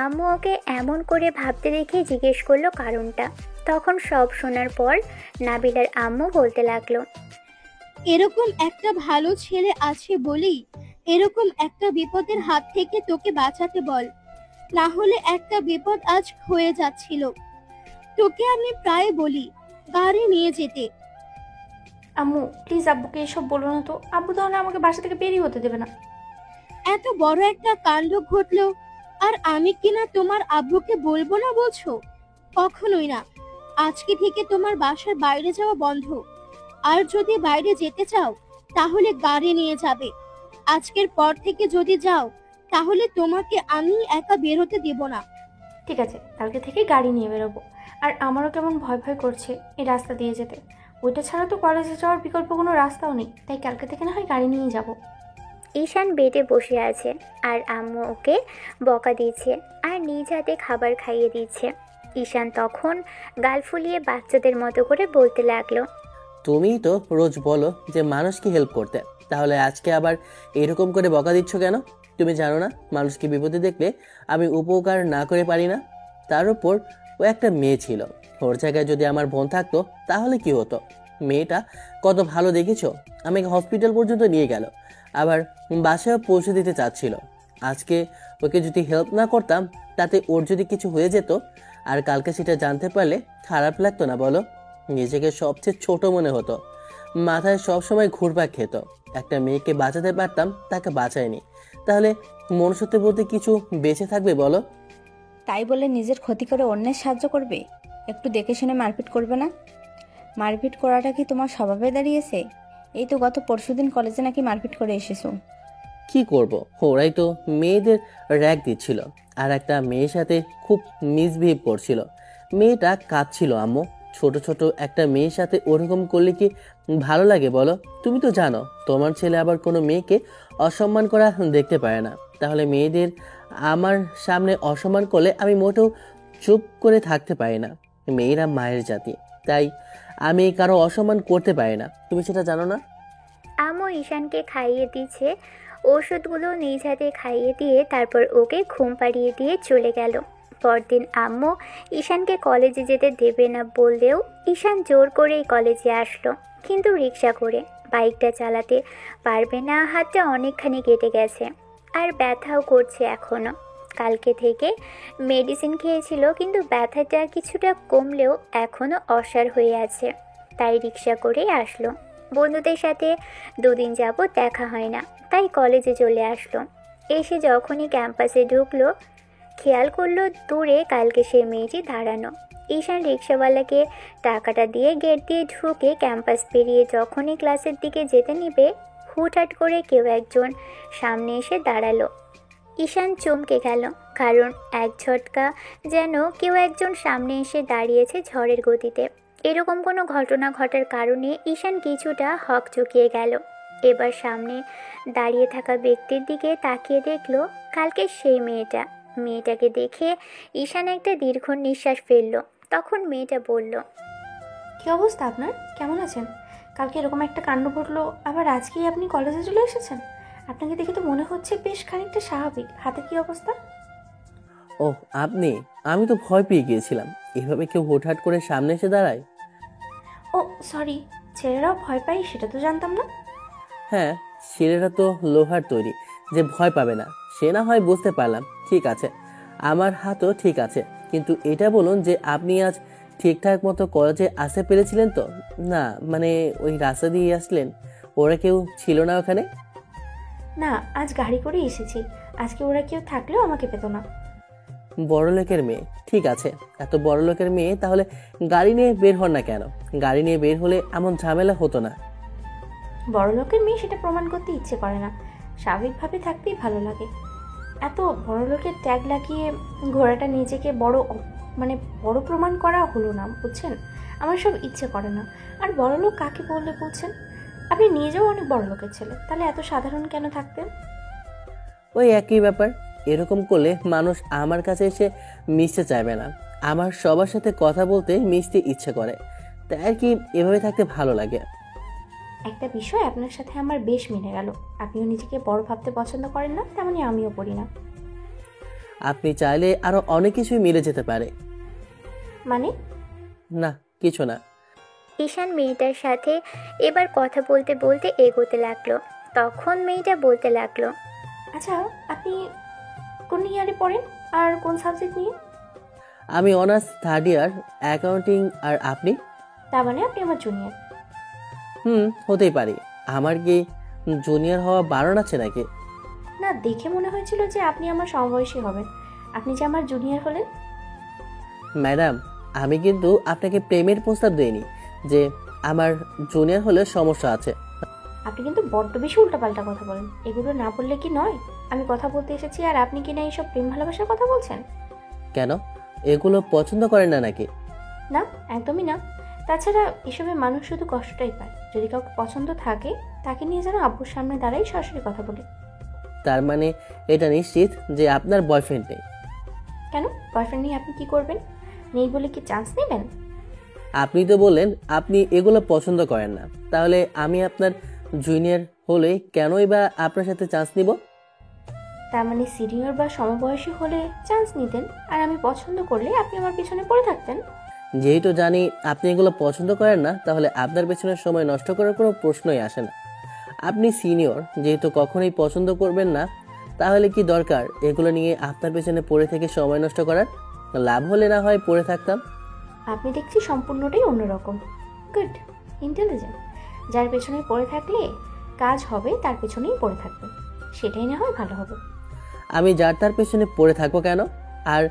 আম্মু ওকে এমন করে ভাবতে দেখে জিজ্ঞেস করলো কারণটা। তখন সব শোনার পর নাবিলার আম্মু বলতে লাগলো, এরকম একটা ভালো ছেলে আছে বলেই এরকম একটা বিপদের হাত থেকে তোকে বাঁচাতে বল, না হলে একটা বিপদ আজ হয়ে যাচ্ছিল। তোকে আমি প্রায় বলি গাড়ি নিয়ে যেতে। আম্মু প্লিজ আব্বুকে এসব বলো না তো, আব্বু তাহলে আমাকে বাসা থেকে বেরিয়ে হতে দেবে না। এত বড় একটা কাণ্ড ঘটলো আর আমি কিনা তোমার আব্বুকে বলবো না বলছো? কখনোই না। আজকে থেকে তোমার বাসার বাইরে যাওয়া বন্ধ। আর যদি বাইরে যেতে চাও তাহলে গাড়ি নিয়ে যাবে। আজকের পর থেকে যদি যাও তাহলে তোমাকে আমি একা বের হতে দেব না। ঠিক আছে, কালকে থেকে গাড়ি নিয়ে বেরোবো। আর আমারও কেমন ভয় ভয় করছে এই রাস্তা দিয়ে যেতে। ওইটা ছাড়া তো কলেজে যাওয়ার বিকল্প কোনো রাস্তাও নেই, তাই কালকে থেকে না হয় গাড়ি নিয়েই যাব। ঈশান বেডে বসে আছে আর আম্মু ওকে বকা দিচ্ছে আর নিজ হাতে খাবার খাইয়ে দিচ্ছে। ঈশান তখন গাল ফুলিয়ে বাচ্চাদের মতো করে বলতে লাগলো, তুমিই তো রোজ বলো যে মানুষকে হেল্প করতে, তাহলে আজকে আবার এরকম করে বকা দিচ্ছ কেন? তুমি জানো না মানুষকে বিপদে দেখলে আমি উপকার না করে পারি না? তার উপর ও একটা মেয়ে ছিল, ওর জায়গায় যদি আমার বোন থাকতো তাহলে কি হতো? মেয়েটা কত ভালো দেখেছো, আমাকে হসপিটাল পর্যন্ত নিয়ে গেল, আবার বাসায় পৌঁছে দিতে চাচ্ছিল। আজকে ওকে যদি হেল্প না করতাম তাতে ওর যদি কিছু হয়ে যেত আর কালকে সেটা জানতে পারলে খারাপ লাগতো না বলো? নিজেকে সবচেয়ে ছোট মনে হতো, মাথায় সবসময় ঘুরপাক খেত। একটা মেয়েকে বাঁচাতে পারতাম, তাকে বাঁচায়নি, তাহলে মনুষ্যত্বের প্রতি কিছু বেঁচে থাকবে বলো? তাই বলে নিজের ক্ষতি করে অন্যের সাহায্য করবে? একটু দেখে শুনে মারপিট করবে না? মারপিট করাটা কি তোমার স্বভাবে দাঁড়িয়েছে? এই তো গত পরশুদিন কলেজে নাকি মারপিট করে এসেছো। কি করব, ওরাই তো মেয়েদের র্যাক দিচ্ছিল আর একটা মেয়ের সাথে খুব মিসবিহেভ করছিল। মেয়েটা কাঁদছিল আম্মু। ছোট ছোট একটা মেয়ের সাথে ওরকম করলে কি ভালো লাগে বলো? তুমি তো জানো তোমার ছেলে আবার কোনো মেয়েকে অসম্মান করা দেখতে পারে না, তাহলে মেয়েদের আমার সামনে অসম্মান করলে আমি মোটেও চুপ করে থাকতে পারি না। মেয়েরা মায়ের জাতি, তাই আমি কারো অসম্মান করতে পারি না, তুমি সেটা জানো না? আম্মু ঈশানকে খাইয়ে দিচ্ছে। ওষুধগুলো নিজ হাতে খাইয়ে দিয়ে তারপর ওকে ঘুম পাড়িয়ে দিয়ে চলে গেল। পরদিন আম্মু ঈশানকে কলেজে যেতে দেবে না বললেও ঈশান জোর করেই কলেজে আসলো, কিন্তু রিক্সা করে। বাইকটা চালাতে পারবে না, হাতটা অনেকখানি কেটে গেছে আর ব্যথাও করছে এখনও। কালকে থেকে মেডিসিন খেয়েছিল, কিন্তু ব্যথাটা কিছুটা কমলেও এখনও অসাড় হয়ে আছে। তাই রিক্সা করেই আসলো। বন্ধুদের সাথে দুদিন যাবত দেখা হয় না, তাই কলেজে চলে আসলো। এসে যখনই ক্যাম্পাসে ঢুকলো খেয়াল করলো দূরে কালকে সে মেয়েটি দাঁড়ানো। ঈশান রিক্সাওয়ালাকে টাকাটা দিয়ে গেট দিয়ে ঢুকে ক্যাম্পাস পেরিয়ে যখনই ক্লাসের দিকে যেতে নিবে হুটহাট করে কেউ একজন সামনে এসে দাঁড়ালো। ঈশান চমকে গেল, কারণ এক ঝটকা যেন কেউ একজন সামনে এসে দাঁড়িয়েছে ঝড়ের গতিতে। এরকম কোনো ঘটনা ঘটার কারণে ঈশান কিছুটা হকচকিয়ে গেল। এবার সামনে দাঁড়িয়ে থাকা ব্যক্তির দিকে তাকিয়ে দেখলো কালকে সেই মেয়েটাকে দেখে ঈশান একটা দীর্ঘ নিঃশ্বাস ফেলল। তখন মেয়েটা বলল, কী অবস্থা আপনার? কেমন আছেন? কালকে এরকম একটা কাণ্ড ঘটলো, আবার আজকেই আপনি কলেজে চলে এসেছেন। আপনাকে দেখে তো মনে হচ্ছে বেশ খানিকটা স্বাভাবিক। হাতে কি অবস্থা? ওহ আপনি, আমি তো ভয় পেয়ে গিয়েছিলাম। এভাবে কেউ হুটহাট করে সামনে এসে দাঁড়ায়? ও সরি, ছেলেরাও ভয় পায় সেটা তো জানতাম না। হ্যাঁ, ছেলেরা তো লোহার তৈরি যে ভয় পাবে না, সে না হয় বুঝতে পারলাম। ঠিক আছে, আমার হাতও ঠিক আছে, কিন্তু এটা বলুন যে আপনি আজ ঠিকঠাক মতো কলেজে আসতে পেরেছিলেন তো? না মানে ওই রাস্তা দিয়ে আসলেন, ওরা কেউ ছিল না ওখানে? না, আজ গাড়ি করে এসেছি। আজকে ওরা কেউ থাকলেও আমাকে পেতো না। বড়লোকের মেয়ে, ঠিক আছে, এত বড়লোকের মেয়ে তাহলে গাড়ি নিয়ে বের হন না কেন? গাড়ি নিয়ে বের হলে এমন ঝামেলা হতো না। বড় লোকের মেয়ে সেটা প্রমাণ করতে ইচ্ছে করে না, স্বাভাবিকভাবে থাকতেই ভালো লাগে। এত বড় লোকের ট্যাগ লাগিয়ে ঘোড়াটা নিজেকে বড় প্রমাণ করা হলো না, বুঝছেন? আমার সব ইচ্ছে করে না। আর বড় লোক কাকে বললে বলছেন? আপনি নিজেও অনেক বড় লোকের ছেলে, তাহলে এত সাধারণ কেন থাকতেন? ওই একই ব্যাপার। এরকম করলে মানুষ আমার কাছে এসে মিশতে চাইবে না। আমার সবার সাথে কথা বলতে মিশতে ইচ্ছে করে, তাই আর কি এভাবে থাকতে ভালো লাগে। একটা বিষয় আপনার সাথে আমার বেশ মিলে গেল। আপনিও নিজেকে বড় ভাবতে পছন্দ করেন না, তেমনি আমিও করি না। আপনি চাইলে আরো অনেক কিছুই মিলে যেতে পারে। মানে? না, কিছু না। ঈশান মেয়েটার সাথে এবার কথা বলতে বলতে এগোতে লাগলো। তখন মেয়েটা বলতে লাগলো, আচ্ছা, আপনি কোন ইয়ারে পড়েন আর কোন সাবজেক্ট নিয়ে? আমি অনার্স থার্ড ইয়ার অ্যাকাউন্টিং। আর আপনি? তার মানে আপনি আমার জুনিয়র। হতেই পারি। আমার কি জুনিয়র হওয়া বারণ আছে নাকি? না, দেখে মনে হয়েছিল যে আপনি আমার সমবয়সী হবেন। আপনি যে আমার জুনিয়র হলেন। ম্যাডাম, আমি কিন্তু আপনাকে প্রেমের প্রস্তাব দেইনি যে আমার জুনিয়র হলে সমস্যা আছে। আপনি কিন্তু বড্ড বেশি উল্টাপাল্টা কথা বলেন। এগুলো না বললে কি নয়? আমি কথা বলতে এসেছি আর আপনি কি না এইসব প্রেম ভালোবাসার কথা বলছেন? কেন, এগুলো পছন্দ করেন না নাকি? না, একদমই না। তাছাড়া এসবে মানুষ শুধু কষ্টটাই পায়। যদি কাউকে পছন্দ থাকে তাকে নিয়ে যেন আব্বুর সামনে দাঁড়াই সরাসরি কথা বলে। তার মানে এটা নিশ্চিত যে আপনার বয়ফ্রেন্ড নেই? কেন, বয়ফ্রেন্ড নিয়ে আপনি কি করবেন? নেই বলে কি চান্স নেবেন? আপনি তো বললেন আপনি এগুলো পছন্দ করেন না, তাহলে আমি আপনার জুনিয়র হলে কেনই বা আপনার সাথে চান্স নিব? তার মানে সিনিয়র বা সমবয়সী হলে চান্স নিতেন, আর আমি পছন্দ করলে আপনি আমার পিছনে পড়ে থাকতেন। যেহেতু জানি আপনি এগুলো পছন্দ করেন না, তাহলে আপনার পেছনে সময় নষ্ট করার কোনো প্রশ্নই আসে না। আপনি সিনিয়র যেহেতু কখনোই পছন্দ করবেন না, তাহলে কি দরকার এগুলো নিয়ে আপনার পেছনে পড়ে থেকে সময় নষ্ট করার? লাভ হলে না হয় পড়ে থাকতাম। আপনি দেখছি সম্পূর্ণটাই অন্যরকম। Good, intelligent. যার পেছনে পড়ে থাকলে কাজ হবে তার পেছনেই পড়ে থাকবে, সেটাই না হয় ভালো হবে। আমি যার তার পেছনে পড়ে থাকবো কেন? আর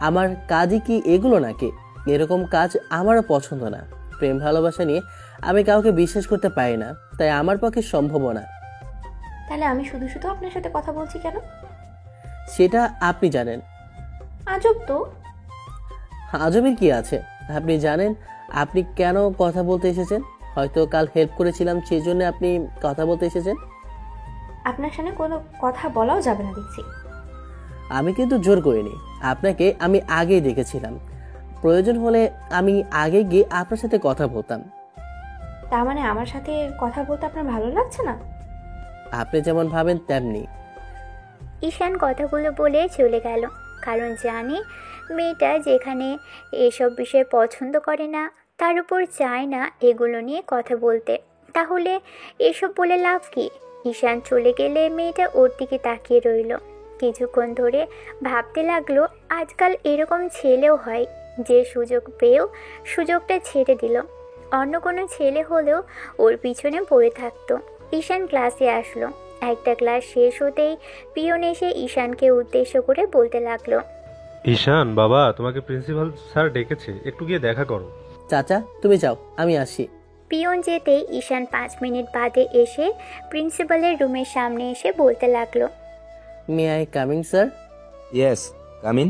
আমার কাজই কি এগুলো নাকি? এরকম কাজ আমারও পছন্দ না। প্রেম ভালোবাসা নিয়ে আমি কাউকে বিশ্বাস করতে পারি না, তাই আমার পক্ষে সম্ভব না। তাহলে আমি শুধু শুধু আপনার সাথে কথা বলছি কেন? সেটা আপনি জানেন। আজব তো। আজবের কি আছে? আপনি জানেন আপনি কেন কথা বলতে এসেছেন। হয়তো কাল হেল্প করেছিলাম, সেই জন্য আপনি কথা বলতে এসেছেন। আপনার সামনে কোনো কথা বলাও যাবে না দেখছি। আমি কিন্তু জোর করিনি আপনাকে, আমি আগেই দেখেছিলাম। প্রয়োজন হলে আমি আগে গিয়ে আপনার সাথে কথা বলতাম। তার মানে আমার সাথে কথা বলতে আপনার ভালো লাগছে না? আপনি যেমন ভাবেন তেমনি। ঈশান কথাগুলো বলে চলে গেল, কারণ জানে মেয়েটা যেখানে এসব বিষয় পছন্দ করে না, তার উপর চায় না এগুলো নিয়ে কথা বলতে, তাহলে এসব বলে লাভ কি? ঈশান চলে গেলে মেয়েটা ওর দিকে তাকিয়ে রইল। কিছুক্ষণ ধরে ভাবতে লাগলো, আজকাল এরকম ছেলেও হয় যে সুযোগ পেয়েও সুযোগটা ছেড়ে দিল। অন্য কোনো ছেলে হলেও ওর পিছনে পড়ে থাকতো। ঈশান ক্লাসে আসলো। একটা ক্লাস শেষ হতেই পিয়ন এসে ঈশানকে উদ্দেশ্য করে বলতে লাগলো, ঈশান বাবা, তোমাকে প্রিন্সিপাল স্যার ডেকেছে, একটু গিয়ে দেখা করো। চাচা তুমি যাও, আমি আসি। পিয়ন যেতেই ঈশান 5 মিনিট বাদে এসে প্রিন্সিপালের রুমের সামনে এসে বলতে লাগলো, may I coming sir? Yes, come in.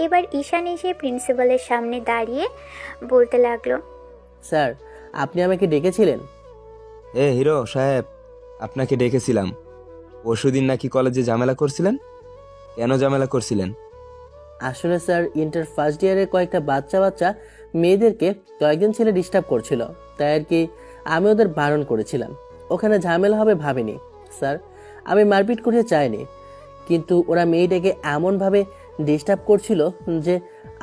এবার ঈশান এসে প্রিন্সিপালের সামনে দাঁড়িয়ে বলতে লাগলো, স্যার আপনি আমাকে ডেকেছিলেন? হিরো সাহেব, আপনাকে ডেকেছিলাম। পরশুদিন নাকি কলেজে ঝামেলা করছিলেন? কেন ঝামেলা করছিলেন? আসলে স্যার, ইন্টার ফার্স্ট ইয়ারে কয়েকটা বাচ্চা মেয়েদেরকে কয়েকজন ছেলে ডিস্টার্ব করছিল, তাই আর কি আমি ওদের বারণ করেছিলাম। ওখানে ঝামেলা হবে ভাবিনি স্যার, আমি মারপিট করতে চাইনি, কিন্তু ওরা মেয়েটাকে এমনভাবে ডিস্টার্ব করছিল যে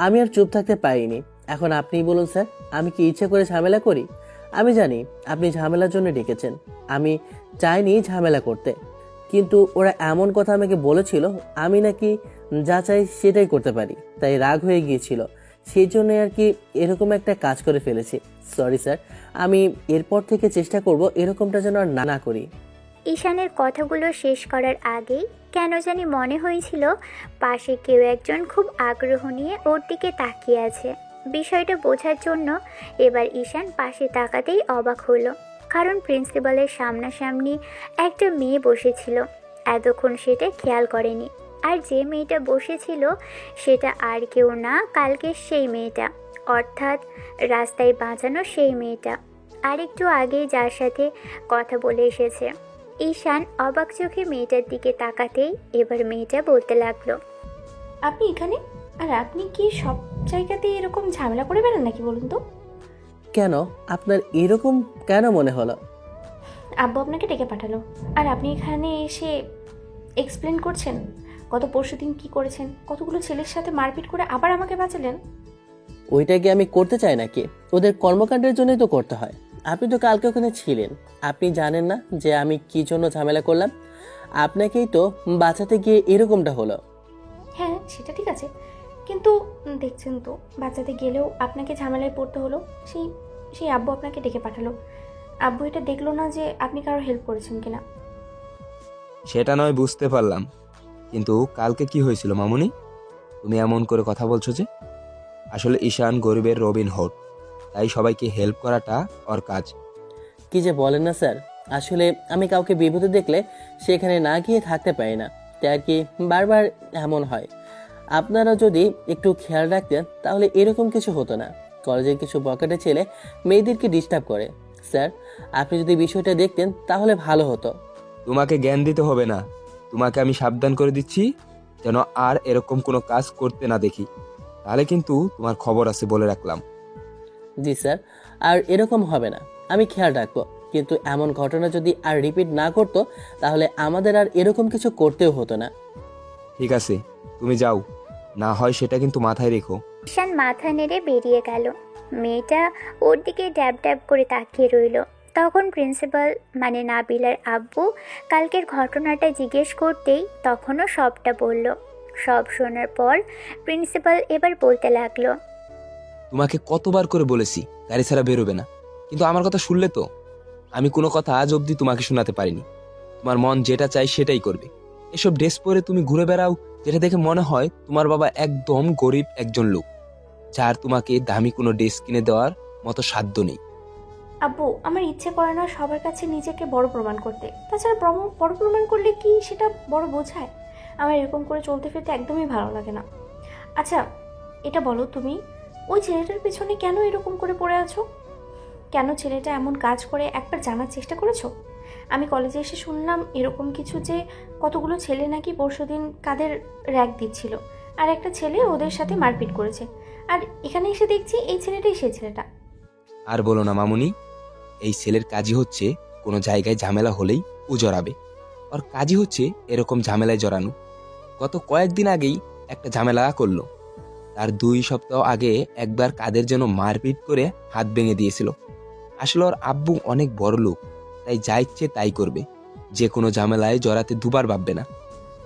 আমি আর চুপ থাকতে পারিনি। এখন আপনিই বলুন স্যার, আমি কি ইচ্ছে করে ঝামেলা করি? আমি জানি আপনি ঝামেলার জন্য ডেকেছেন, আমি চাইনি ঝামেলা করতে, কিন্তু ওরা এমন কথা আমাকে বলেছিল আমি নাকি যা চাই সেটাই করতে পারি, তাই রাগ হয়ে গিয়েছিল, সেই জন্য আর কি এরকম একটা কাজ করে ফেলেছি। সরি স্যার, আমি এরপর থেকে চেষ্টা করব এরকমটা যেন আর না করি। ঈশানের কথাগুলো শেষ করার আগেই কেন জানি মনে হয়েছিল পাশে কেউ একজন খুব আগ্রহ নিয়ে ওর দিকে তাকিয়ে আছে। বিষয়টা বোঝার জন্য এবার ঈশান পাশে তাকাতেই অবাক হলো, কারণ প্রিন্সিপালের সামনাসামনি একটা মেয়ে বসেছিল। এতক্ষণ সেটা খেয়াল করেনি, আর যে মেয়েটা বসেছিল সেটা আর কেউ না, কালকে সেই মেয়েটা, অর্থাৎ রাস্তায় বাঁচানো সেই মেয়েটা, আর একটু আগেই যার সাথে কথা বলে এসেছে। ঈশান অবাক চোখে মেয়েটার দিকে তাকাতেই এবার মেয়েটা বলতে লাগলো, আপনি এখানে? আর আপনি কি সব জায়গাতে এরকম ঝামেলা করে বেড়ান নাকি বলুন তো? কেন, আপনার এরকম কেন মনে হলো? আব্বু আপনাকে ডেকে পাঠালো আর আপনি এখানে এসে এক্সপ্লেন করছেন? গত পরশুদিন কি করেছেন? কতগুলো ছেলের সাথে মারপিট করে আবার আমাকে বাঁচালেন। ওইটা কি আমি করতে চাই নাকি? ওদের কর্মকাণ্ডের জন্যই তো করতে হয়। আপনি তো কালকে ওখানে ছিলেন, আপনি জানেন না যে আমি কি জন্য ঝামেলা করলাম? আপনাকেই তো বাঁচাতে গিয়ে এরকমটা হলো। হ্যাঁ, সেটা ঠিক আছে, কিন্তু দেখছেন তো বাঁচাতে গেলেও আপনাকে ঝামেলায় পড়তে হলো। সেই সেই আব্বু আপনাকে ডেকে পাঠালো। আব্বু এটা দেখলো না যে আপনি কারো হেল্প করেছেন কিনা। সেটা নয় বুঝতে পারলাম, কিন্তু কালকে কি হয়েছিল মামুনি? তুমি এমন করে কথা বলছো যে? আসলে ঈশান গরিবের রবিন হুড, তাই সবাইকে হেল্প করাটা ওর কাজ। কি যে বলেন না স্যার, আসলে আমি কাউকে বিপদে দেখলে সেখানে না গিয়ে থাকতে পারি না, তাই আর কি বারবার এমন হয়। আপনারা যদি একটু খেয়াল রাখতেন তাহলে এরকম কিছু হতো না। কলেজের কিছু বকেটে ছেলে মেয়েদেরকে ডিস্টার্ব করে। স্যার, আপনি যদি বিষয়টা দেখতেন তাহলে ভালো হতো। তোমাকে জ্ঞান দিতে হবে না, তোমাকে আমি সাবধান করে দিচ্ছি যেন আর এরকম কোনো কাজ করতে না দেখি, তাহলে কিন্তু তোমার খবর আছে বলে রাখলাম। জি স্যার, আর এরকম হবে না, আমি খেয়াল রাখবো। কিন্তু এমন ঘটনা যদি আর রিপিট না করতো তাহলে আমাদের আর এরকম কিছু করতেও হতো না। ঠিক আছে, তুমি যাও, না হয় সেটা কিন্তু মাথায় রেখো। ঈশান মাথা নেড়ে বেরিয়ে গেল। মেয়েটা ওর দিকে ড্যাব ড্যাব করে তাকিয়ে রইল। তখন প্রিন্সিপাল মানে নাবিলার আব্বু কালকের ঘটনাটা জিজ্ঞেস করতেই তখনও সবটা বলল। সব শোনার পর প্রিন্সিপাল এবার বলতে লাগলো, তোমাকে কতবার করে বলেছি গাড়ি ছাড়া বেরোবে না, কিন্তু আমার কথা শুনলে তো? আমি কোনো কথা আজ অবধি তোমাকে শোনাতে পারিনি। তোমার মন যেটা চাই সেটাই করবে। এসব ড্রেস পরে তুমি ঘুরে বেড়াও, যেটা দেখে মনে হয় তোমার বাবা একদম গরিব একজন লোক, যার তোমাকে দামি কোনো ড্রেস কিনে দেওয়ার মতো সাধ্য নেই। আব্বু, আমার ইচ্ছে করে না সবার কাছে নিজেকে বড় প্রমাণ করতে। তাছাড়া বড় প্রমাণ করলে কি সেটা বড় বোঝায়? আমার এরকম করে চলতে ফিরতে একদমই ভালো লাগে না। আচ্ছা, এটা বলো তুমি, ওই ছেলেটার পেছনে কেন এরকম করে পড়ে আছো? কেন ছেলেটা এমন কাজ করে একবার জানার চেষ্টা করেছো? আমি কলেজে এসে শুনলাম এরকম কিছু যে কতগুলো ছেলে নাকি পরশুদিন কাদের র্যাক দিচ্ছিল, আর একটা ছেলে ওদের সাথে মারপিট করেছে। আর এখানে এসে দেখছি এই ছেলেটাই সেই ছেলেটা। আর বলো না মামুনি, এই ছেলের কাজই হচ্ছে কোনো জায়গায় ঝামেলা হলেই ও জড়াবে। ওর কাজই হচ্ছে এরকম ঝামেলায় জড়ানো। গত কয়েকদিন আগেই একটা ঝামেলা করলো, তার 2 সপ্তাহ আগে একবার কাদের যেন মারপিট করে হাত ভেঙে দিয়েছিল। আসলে ওর আব্বু অনেক বড় লোক, তাই যা ইচ্ছে তাই করবে, যে কোনো ঝামেলায় জড়াতে দুবার ভাববে না।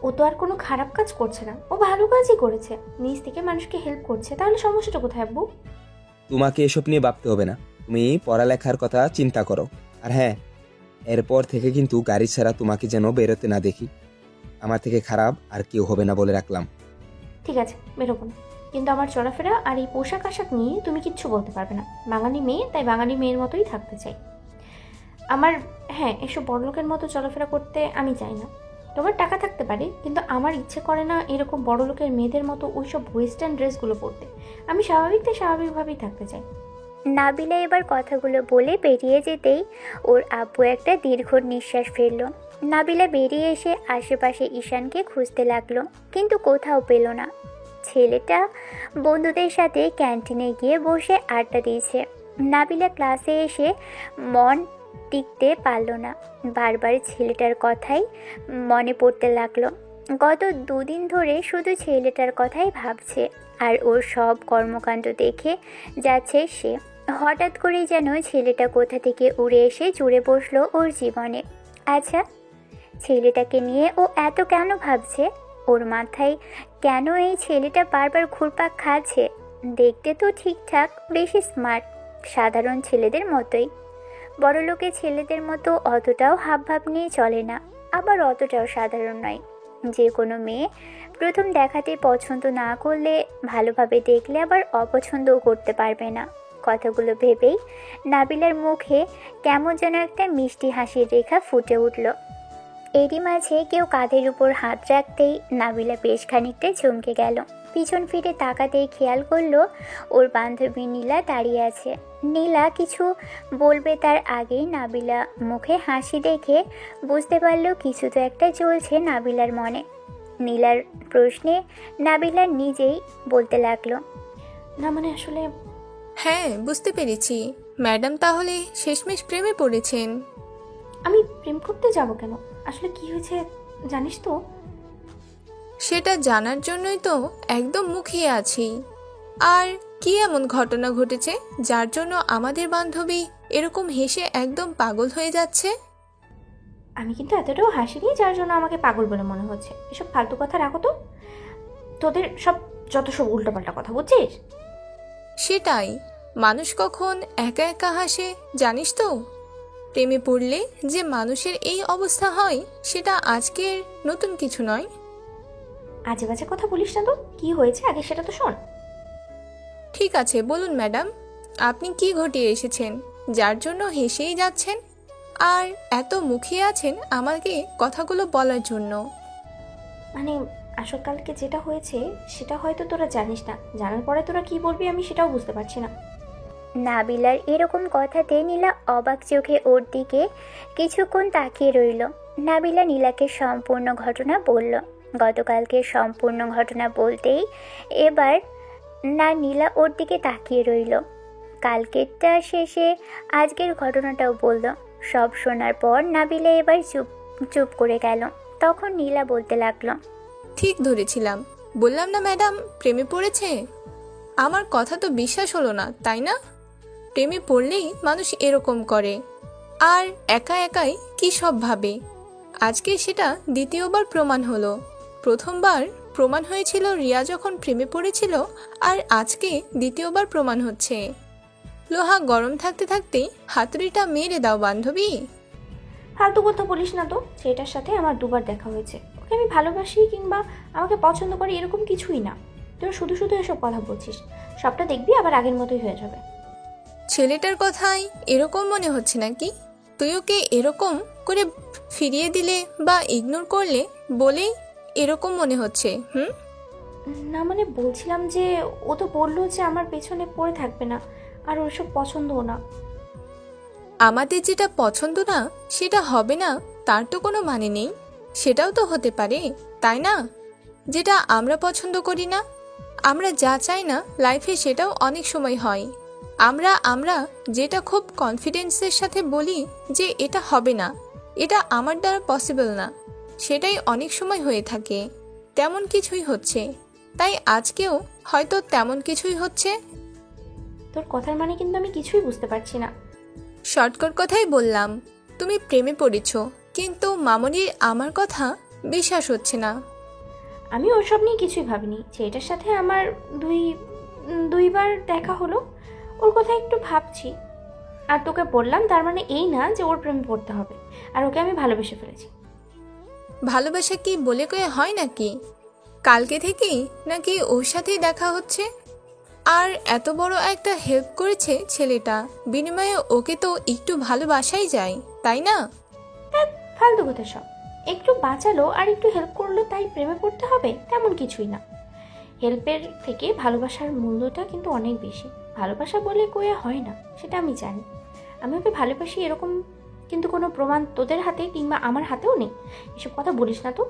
ও তো আর কোনো খারাপ কাজ করছে না, ও ভালো কাজই করেছে, নিজ থেকে মানুষকে হেল্প করছে। তাহলে সমস্যাটা কোথায় আব্বু? তোমাকে এসব নিয়ে ভাবতে হবে না, তুমি পড়ালেখার কথা চিন্তা করো। আর হ্যাঁ, এরপর থেকে কিন্তু গাড়ি ছাড়া তোমাকে যেন বেরোতে না দেখি। আমার থেকে খারাপ আর কেউ হবে না বলে রাখলাম। ঠিক আছে, বেরোবো না, কিন্তু আমার চলাফেরা আর এই পোশাক আশাক নিয়ে তুমি কিচ্ছু বলতে পারবে না। বাঙালি মেয়ে, তাই বাঙালি মেয়ের মতোই থাকতে চাই আমার। হ্যাঁ, এসব বড়লোকের মতো চলাফেরা করতে আমি চাই না। তোমার টাকা থাকতে পারে, কিন্তু আমার ইচ্ছে করে না এরকম বড়লোকের মেয়েদের মতো ওইসব ওয়েস্টার্ন ড্রেসগুলো পরতে। আমি স্বাভাবিকভাবেই থাকতে চাই। নাবিলা এবার কথাগুলো বলে বেরিয়ে যেতেই ওর আব্বু একটা দীর্ঘ নিঃশ্বাস ফেলল। নাবিলা বেরিয়ে এসে আশেপাশে ঈশানকে খুঁজতে লাগলো, কিন্তু কোথাও পেল না। ছেলেটা বন্ধুদের সাথে ক্যান্টিনে গিয়ে বসে আড্ডা দিয়েছে। নাবিলা ক্লাসে এসে মন টিকতে পারল না, বারবার ছেলেটার কথাই মনে পড়তে লাগলো। গত 2 দিন ধরে শুধু ছেলেটার কথাই ভাবছে, আর ওর সব কর্মকাণ্ড দেখে যাচ্ছে সে। হঠাৎ করেই যেন ছেলেটা কোথা থেকে উড়ে এসে জুড়ে বসলো ওর জীবনে। আচ্ছা, ছেলেটাকে নিয়ে ও এত কেন ভাবছে? ওর মাথায় কেন এই ছেলেটা বারবার ঘুরপাক খাচ্ছে? দেখতে তো ঠিকঠাক, বেশি স্মার্ট, সাধারণ ছেলেদের মতোই। বড়লোকের ছেলেদের মতো অতটাও হাবভাব নিয়ে চলে না, আবার অতটাও সাধারণ নয়। যে কোনো মেয়ে প্রথম দেখাতে পছন্দ না করলে ভালোভাবে দেখলে আবার অপছন্দও করতে পারবে না। কথাগুলো ভেবেই নাবিলার মুখে কেমন যেন একটা মিষ্টি হাসির রেখা ফুটে উঠল। এরই মাঝে কেউ কাঁধের উপর হাত রাখতেই নাবিলা বেশ খানিকটা চমকে গেল। পিছন ফিরে তাকাতেই খেয়াল করলো ওর বান্ধবী নীলা দাঁড়িয়ে আছে। নীলা কিছু বলবে তার আগেই নাবিলা মুখে হাসি দেখে বুঝতে পারল কিছু তো একটা চলছে নাবিলার মনে। নীলার প্রশ্নে নাবিলা নিজেই বলতে লাগলো, না মানে আসলে হ্যাঁ, বুঝতে পেরেছি। ম্যাডাম তাহলে শেষমেশ প্রেমে পড়েছেন। আমি প্রেম করতে যাব কেন? আসলে কি হয়েছে জানিস তো? সেটা জানার জন্যই তো একদম মুখিয়ে আছি। আর কি এমন ঘটনা ঘটেছে যার জন্য আমাদের বান্ধবী এরকম হেসে একদম পাগল হয়ে যাচ্ছে? আমি কিন্তু এতটাও হাসিনি যার জন্য আমাকে পাগল বলে মনে হচ্ছে। এসব ফালতু কথা রাখো তো, তোদের যত সব উল্টোপাল্টা কথা, বুঝছিস? সেটাই, মানুষ কখন একা একা হাসে জানিস তো? প্রেমে পড়লে যে মানুষের এই অবস্থা হয় সেটা আজকের নতুন কিছু নয়। আজে বাজে কথা বলিস না তো, কি হয়েছে আগে সেটা তো শোন। ঠিক আছে, বলুন ম্যাডাম, আপনি কি ঘটিয়ে এসেছেন যার জন্য হেসেই যাচ্ছেন আর এত মুখিয়ে আছেন আমাকে কথাগুলো বলার জন্য? মানে আসল কালকে যেটা হয়েছে সেটা হয়তো তোরা জানিস না, জানার পরে তোরা কি বলবি আমি সেটাও বুঝতে পারছি না। নাবিলার এরকম কথাতে নীলা অবাক চোখে ওর দিকে কিছুক্ষণ তাকিয়ে রইল। নাবিলা নীলাকে সম্পূর্ণ ঘটনা বলল। গতকালকে সম্পূর্ণ ঘটনা বলতেই এবার না নীলা ওর দিকে তাকিয়ে রইল। কালকেরটা শেষে আজকের ঘটনাটাও বলল। সব শোনার পর নাবিলা এবার চুপ করে গেল। তখন নীলা বলতে লাগলো, ঠিক ধরেছিলাম, বললাম না ম্যাডাম প্রেমে পড়েছে। আমার কথা তো বিশ্বাস হলো না, তাই না? প্রেমে পড়লেই মানুষ এরকম করে, আর একা একাই কি সব ভাবে। আজকে সেটা দ্বিতীয়বার প্রমাণ হলো। প্রথমবার প্রমাণ হয়েছিল রিয়া যখন প্রেমে পড়েছিল, আর আজকে দ্বিতীয়বার প্রমাণ হচ্ছে। লোহা গরম থাকতে থাকতেই হাতুড়িটা মেরে দাও বান্ধবী। ফালতু কথা বলিস না তো, সেটার সাথে আমার দুবার দেখা হয়েছে। ওকে আমি ভালোবাসি কিংবা আমাকে পছন্দ করি এরকম কিছুই না। তোরা শুধু শুধু এসব কথা বলছিস, সবটা দেখবি আবার আগের মতোই হয়ে যাবে। ছেলেটার কথাই এরকম মনে হচ্ছে নাকি? তুই ওকে এরকম করে ফিরিয়ে দিলে বা ইগনোর করলে বলেই এরকম মনে হচ্ছে? না মানে বলছিলাম যে ও তো বললো যে আমার পেছনে পড়ে থাকবে না, আর ওইসব পছন্দও না। আমাদের যেটা পছন্দ না সেটা হবে না তার তো কোনো মানে নেই। সেটাও তো হতে পারে, তাই না? যেটা আমরা পছন্দ করি না, আমরা যা চাই না লাইফে, সেটাও অনেক সময় হয়। আমরা যেটা খুব কনফিডেন্সের সাথে বলি যে এটা হবে না, এটা আমার দ্বারা পসিবল না, সেটাই অনেক সময় হয়ে থাকে। তেমন কিছুই হচ্ছে, তাই আজকেও হয়তো তেমন কিছুই হচ্ছে। তোর কথার মানে কিন্তু আমি কিছুই বুঝতে পারছি না। শর্টকাট কথাই বললাম, তুমি প্রেমে পড়েছ, কিন্তু মামনির আমার কথা বিশ্বাস হচ্ছে না। আমি ওসব নিয়ে কিছুই ভাবিনি। ছেলেটার সাথে আমার দুইবার দেখা হলো, ওর কথা একটু ভাবছি। আর তোকে বললাম তার মানে এই না যে ওর প্রেমে পড়তে হবে, আর ওকে আমি ভালোবেসে ফেলেছি। ভালোবাসা কি বলে কয়ে হয় নাকি? কালকে থেকেই নাকি ওর সাথেই দেখা হচ্ছে? আর এত বড় একটা হেল্প করেছে ছেলেটা, বিনিময়ে ওকে তো একটু ভালোবাসাই যায়, তাই না? ফালতু কথা সব। একটু বাঁচালো আর একটু হেল্প করলো তাই প্রেমে পড়তে হবে, তেমন কিছুই না। হেল্পের থেকে ভালোবাসার মূল্যটা কিন্তু অনেক বেশি। ভালোবাসা বলে কয়ে হয় না, সেটা আমি জানি। আমি ওকে ভালোবাসি এরকম কিন্তু কোনো প্রমাণ তোদের হাতে কিংবা আমার হাতেও নেই। এসব কথা বলিস না তো।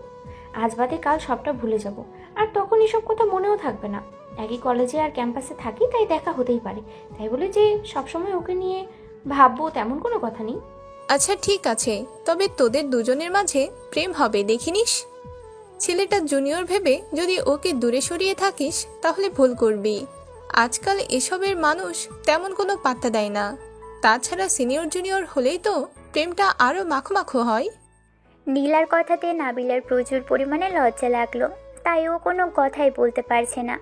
আজ বাদে কাল সবটা ভুলে যাব, আর তখন এসব কথা মনেও থাকবে না। একই কলেজে আর ক্যাম্পাসে থাকি, তাই দেখা হতেই পারে। তাই বলে যে সবসময় ওকে নিয়ে ভাববো তেমন কোনো কথা নেই। আচ্ছা ঠিক আছে, তবে তোদের দুজনের মাঝে প্রেম হবে দেখিনিস। ছেলেটা জুনিয়র ভেবে যদি ওকে দূরে সরিয়ে থাকিস তাহলে ভুল করবি। আজকাল এসবের মানুষ তেমন কোনো পাত্তা দেয় না। তাছাড়া সিনিয়র জুনিয়র হলেই তো প্রেমটা আরও মাখো হয়। নীলার কথাতে নাবিলার প্রচুর পরিমাণে লজ্জা লাগলো, তাই ও কোনো কথাই বলতে পারছে না।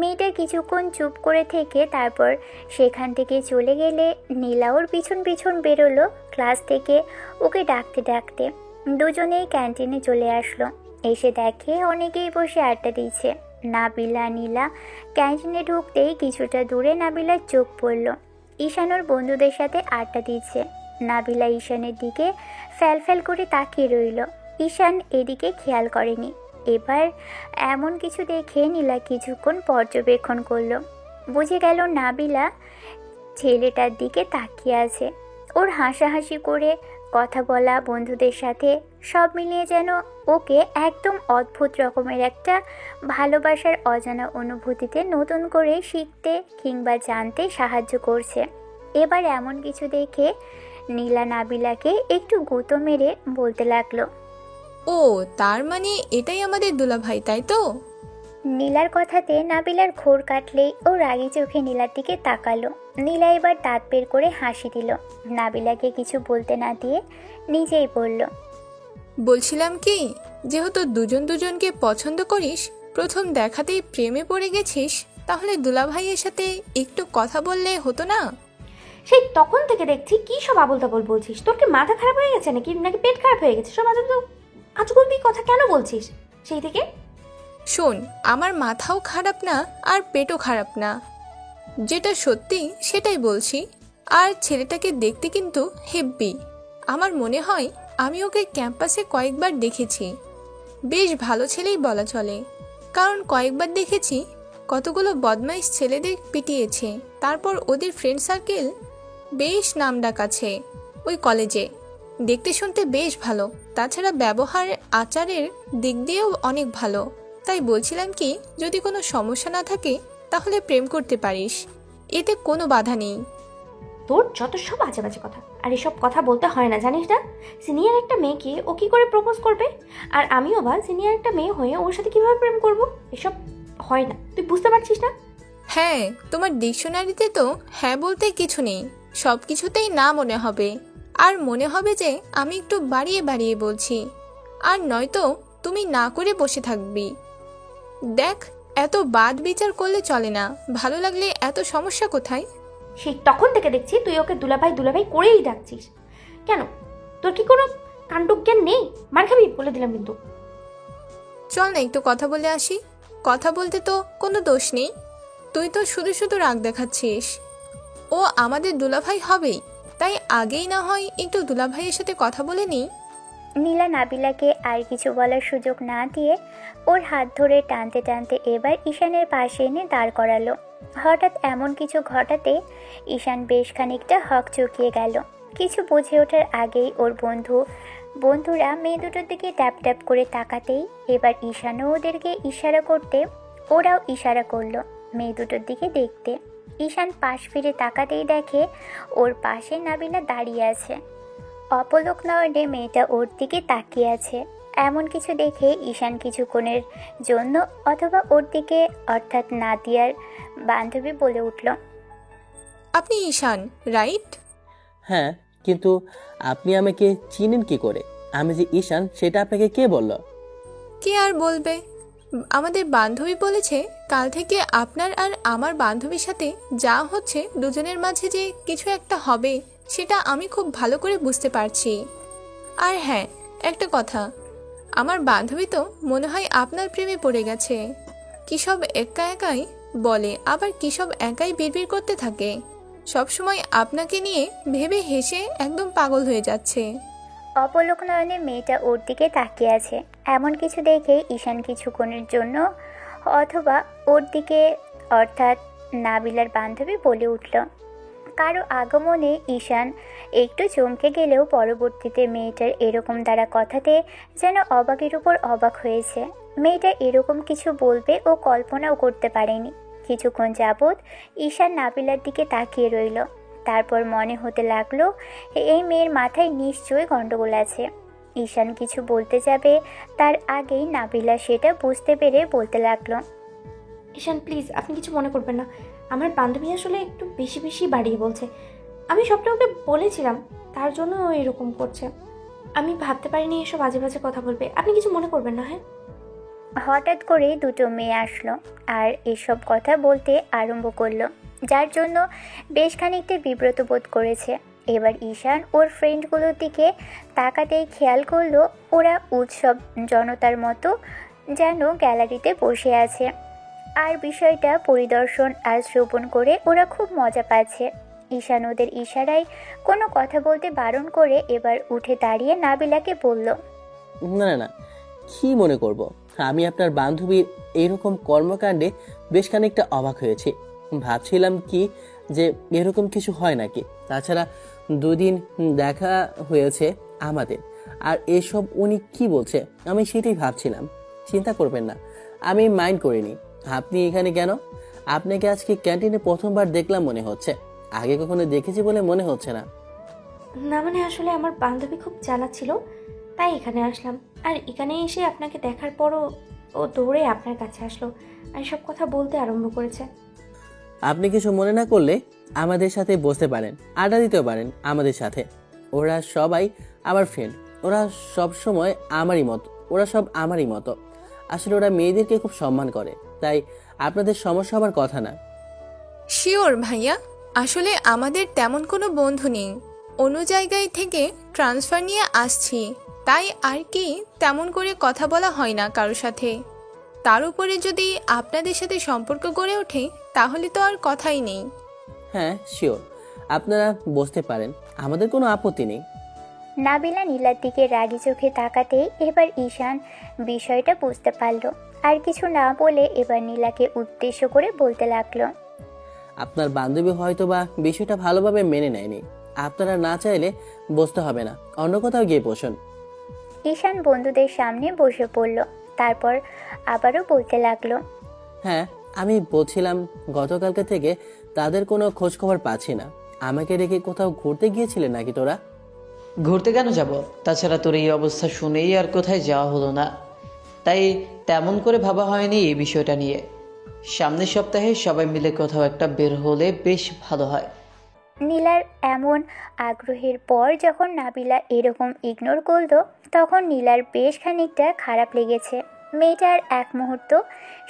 মেয়েটা কিছুক্ষণ চুপ করে থেকে তারপর সেখান থেকে চলে গেলে নীলা ওর পিছন পিছন বেরোলো ক্লাস থেকে ওকে ডাকতে ডাকতে। দুজনেই ক্যান্টিনে চলে আসলো। এসে দেখে অনেকেই বসে আড্ডা দিচ্ছে। নাবিলা নীলা ক্যান্টিনে ঢুকতেই কিছুটা দূরে নাবিলার চোখ পড়ল। ঈশান ওর বন্ধুদের সাথে আড্ডা দিচ্ছে। নাবিলা ঈশানের দিকে ফ্যাল করে তাকিয়ে রইল। ঈশান এদিকে খেয়াল করেনি। এবার এমন কিছু দেখে নীলা কিছুক্ষণ পর্যবেক্ষণ করলো। বুঝে গেল নাবিলা ছেলেটার দিকে তাকিয়ে আছে। ওর হাসাহাসি করে কথা বলা, বন্ধুদের সাথে সব মিলিয়ে যেন ওকে একদম অদ্ভুত রকমের একটা ভালোবাসার অজানা অনুভূতিতে নতুন করে শিখতে কিংবা জানতে সাহায্য করছে। এবার এমন কিছু দেখে নীলা নাবিলাকে একটু গুঁতো মেরে বলতে লাগলো, ও, তার মানে এটাই আমাদের দুলাভাই, তাই তো? নীলার কথাতে নাবিলার ঘোর কাটলেই ও রাগী চোখে নীলার দিকে তাকালো। নীলা এবার দাঁত বের করে হাসি দিল। নাবিলাকে কিছু বলতে না দিয়ে নিজেই বলল, বলছিলাম কি, যেহেতু দুজন দুজনকে পছন্দ করিস, প্রথম দেখাতেই প্রেমে পড়ে গেছিস, তাহলে দুলাভাইয়ের সাথে একটু কথা বললে হতো না? সেই তখন থেকে দেখছি কি সব আবল তাবল বলছিস। তোর কি মাথা খারাপ হয়ে গেছে নাকি নাকি পেট খারাপ হয়ে গেছে? সব আজগুবি কথা কেন বলছিস সেই থেকে? শোন, আমার মাথাও খারাপ না আর পেটও খারাপ না, যেটা সত্যি সেটাই বলছি। আর ছেলেটাকে দেখতে কিন্তু হেব্বি। আমার মনে হয় আমি ওকে ক্যাম্পাসে কয়েকবার দেখেছি। বেশ ভালো ছেলেই বলা চলে, কারণ কয়েকবার দেখেছি কতগুলো বদমাইশ ছেলেদের পিটিয়েছে। তারপর ওদের ফ্রেন্ড সার্কেল বেশ নামডাক আছে ওই কলেজে। দেখতে শুনতে বেশ ভালো, তাছাড়া ব্যবহার আচারের দিক দিয়েও অনেক ভালো। তাই বলছিলাম কি, যদি কোনো সমস্যা না থাকে তাহলে প্রেম করতে পারিস, এতে কোনো বাধা নেই। তোর যত সব আজে বাজে কথা, আর এসব কথা বলতে হয় না, জানিস না? সিনিয়র একটা মেয়েকে ও কি করে প্রপোজ করবে, আর আমিও বা সিনিয়র একটা মেয়ে হয়ে ওর সাথে কিভাবে প্রেম করব? এসব হয় না, তুই বুঝতে পারছিস না? হ্যাঁ, তোমার ডিকশনারিতে তো হ্যাঁ বলতে কিছু নেই, সব কিছুতেই না মনে হবে। আর মনে হবে যে আমি একটু বাড়িয়ে বাড়িয়ে বলছি, আর নয়তো তুমি না করে বসে থাকবি। দেখ, এত বাদ বিচার করলে চলে না। ভালো লাগলে এত সমস্যা কোথায়? সেই তখন থেকে দেখছি তুই ওকে দুলাভাই দুলাভাই করেই ডাকছিস। কেন, তোর কি কোনো কাণ্ডজ্ঞান নেই? মার খাবি বলে দিলাম কিন্তু। চল না একটু কথা বলে আসি। কথা বলতে তো কোনো দোষ নেই, তুই তো শুধু শুধু রাগ দেখাচ্ছিস। ও আমাদের দুলাভাই হবেই, তাই আগেই না হয় একটু দুলাভাইয়ের সাথে কথা বলে নিই। নীলা নাবিলাকে আর কিছু বলার সুযোগ না দিয়ে ওর হাত ধরে টানতে টানতে এবার ঈশানের পাশে এনে দাঁড় করালো। হঠাৎ এমন কিছু ঘটাতে ঈশান বেশ খানিকটা হকচকিয়ে গেল। কিছু বুঝে ওঠার আগেই ওর বন্ধুরা মেয়ে দুটোর দিকে ট্যাপ ট্যাপ করে তাকাতেই এবার ঈশানও ওদেরকে ইশারা করতে ওরাও ইশারা করলো মেয়ে দুটোর দিকে দেখতে। ঈশান পাশ ফিরে তাকাতেই দেখে ওর পাশে নাবিলা দাঁড়িয়ে আছে। অপলক নয়নে মেয়েটা ওর দিকে তাকিয়ে আছে। এমন কিছু দেখে ঈশান কিছুক্ষণের জন্য অথবা ওর দিকে অর্থাৎ নাদিয়ার বান্ধবী বলে উঠল, আপনি ঈশান, রাইট? হ্যাঁ, কিন্তু আপনি আমাকে চিনেন কি করে? আমি যে ঈশান সেটা আপনাকে কে বলল? কে আর বলবে, আমাদের বান্ধবী বলেছে। কাল থেকে আপনার আর আমার বান্ধবীর সাথে যা হচ্ছে, দুজনের মাঝে যে কিছু একটা হবে সেটা আমি খুব ভালো করে বুঝতে পারছি। আর হ্যাঁ, একটা কথা, আমার বান্ধবী তো মনে হয় আপনার প্রেমে পড়ে গেছে। কী সব একা একাই বলে, আবার কী সব একাই বিড়বিড় করতে থাকে। সবসময় আপনাকে নিয়ে ভেবে হেসে একদম পাগল হয়ে যাচ্ছে। অপলক নয়নে মেয়েটা ওর দিকে তাকিয়ে আছে। এমন কিছু দেখে ঈশান কিছুক্ষণের জন্য অথবা ওর দিকে অর্থাৎ নাবিলার বান্ধবী বলে উঠল। কারো আগমনে ঈশান একটু চমকে গেলেও পরবর্তীতে মেয়েটার এরকম দ্বারা কথাতে যেন অবাকের উপর অবাক হয়েছে। মেয়েটা এরকম কিছু বলবে ও কল্পনাও করতে পারেনি। কিছুক্ষণ যাবৎ ঈশান নাবিলার দিকে তাকিয়ে রইল। তারপর মনে হতে লাগলো এই মেয়ের মাথায় নিশ্চয়ই গন্ডগোল আছে। ঈশান কিছু বলতে যাবে তার আগেই নাবিলা সেটা বুঝতে পেরে বলতে লাগলো, ঈশান প্লিজ, আপনি কিছু মনে করবেন না। আমার বান্ধবী আসলে একটু বেশি বেশি বাড়িয়ে বলছে। আমি সবটা ওকে বলেছিলাম, তার জন্য ও এরকম করছে। আমি ভাবতে পারিনি এসব আজে বাজে কথা বলবে। আপনি কিছু মনে করবেন না। হ্যাঁ, হঠাৎ করে দুটো মেয়ে আসলো আর এসব কথা বলতে আরম্ভ করলো, যার জন্য বেশ খানিকটা বিব্রত বোধ করেছে। এবার ঈশান ওর ফ্রেন্ডগুলোর দিকে তাকাতেই খেয়াল করলো ওরা উৎসব জনতার মতো যেন গ্যালারিতে বসে আছে, আর বিষয়টা পরিদর্শন আর শ্রবণ করে ওরা খুব মজা পাচ্ছে। ঈশান ওদের ইশারায় কোনো কথা বলতে বারণ করে এবার উঠে দাঁড়িয়ে নাবিলাকে বলল, না না না, কি মনে করব? আমি আপনার বান্ধবীর এরকম কর্মকাণ্ডে বেশ খানিকটা অবাক হয়েছি। ভাবছিলাম কি যে এরকম কিছু হয় নাকি। তাছাড়া দুদিন দেখা হয়েছে আমাদের, আর এসব উনি কি বলছে আমি সেটাই ভাবছিলাম। চিন্তা করবেন না, আমি মাইন্ড করিনি। আপনি এখানে কেন? আপনাকে আজকে ক্যান্টিনে প্রথমবার দেখলাম মনে হচ্ছে, আগে কখনো দেখেছি বলে মনে হচ্ছে না। না মানে আসলে আমার বান্ধবী খুব জ্বালাচ্ছিল, তাই এখানে আসলাম। আর এখানে এসে আপনাকে দেখার পরও ও দৌড়ে আপনার কাছে আসলো আর সব কথা বলতে আরম্ভ করেছে। আপনি কিছু মনে না করলে আমাদের সাথে বসতে পারেন, আড্ডা দিতেও পারেন আমাদের সাথে। ওরা সবাই আমার ফ্রেন্ড, ওরা সব সময় আমারই মতো, ওরা সব আমারই মতো। আসলে ওরা মেয়েদেরকে খুব সম্মান করে, তাই আপনাদের সমস্যা হবার কথা না। শিওর ভাইয়া, আসলে আমাদের তেমন কোনো বন্ধু নেই, অন্য জায়গায় থেকে ট্রান্সফার নিয়ে আসছি, তাই আর কি তেমন করে কথা বলা হয় না কারোর সাথে। তার উপরে যদি আপনাদের সাথে সম্পর্ক গড়ে ওঠে তাহলে তো আর কথাই নেই। হ্যাঁ শিওর, আপনারা বসতে পারেন, আমাদের কোনো আপত্তি নেই। নাবিলা নীলার দিকে রাগি চোখে তাকাতেই এবার ঈশান বিষয়টা বুঝতে পারল। আর কিছু না বলে এবার নীলাকে উদ্দেশ্য করে বলতে লাগলো, আপনার বান্ধবী হয়তো বা বিষয়টা ভালোভাবে মেনে নেয়নি। আপনারা না চাইলে বসতে হবে না, অন্য কোথাও গিয়ে বসুন। ঈশান বন্ধুদের সামনে বসে পড়ল। তারপর আবারও বলতে লাগলো, হ্যাঁ আমি বলছিলাম, গতকালকে থেকে তাদের কোনো খোঁজ খবর পাচ্ছি না। আমাকে রেখে কোথাও ঘুরতে গিয়েছিলে নাকি তোরা? ঘুরতে কেন যাব? তাছাড়া তোর এই অবস্থা শুনেই আর কোথায় যাওয়া হলো না, তাই তেমন করে ভাবা হয়নি এই বিষয়টা নিয়ে। সামনের সপ্তাহে সবাই মিলে কোথাও একটা বের হলে বেশ ভালো হয়। নীলার এমন আগ্রহের পর যখন নাবিলা এরকম ইগনোর করলো তখন নীলার বেশ খানিকটা খারাপ লেগেছে। মেয়েটার এক মুহূর্ত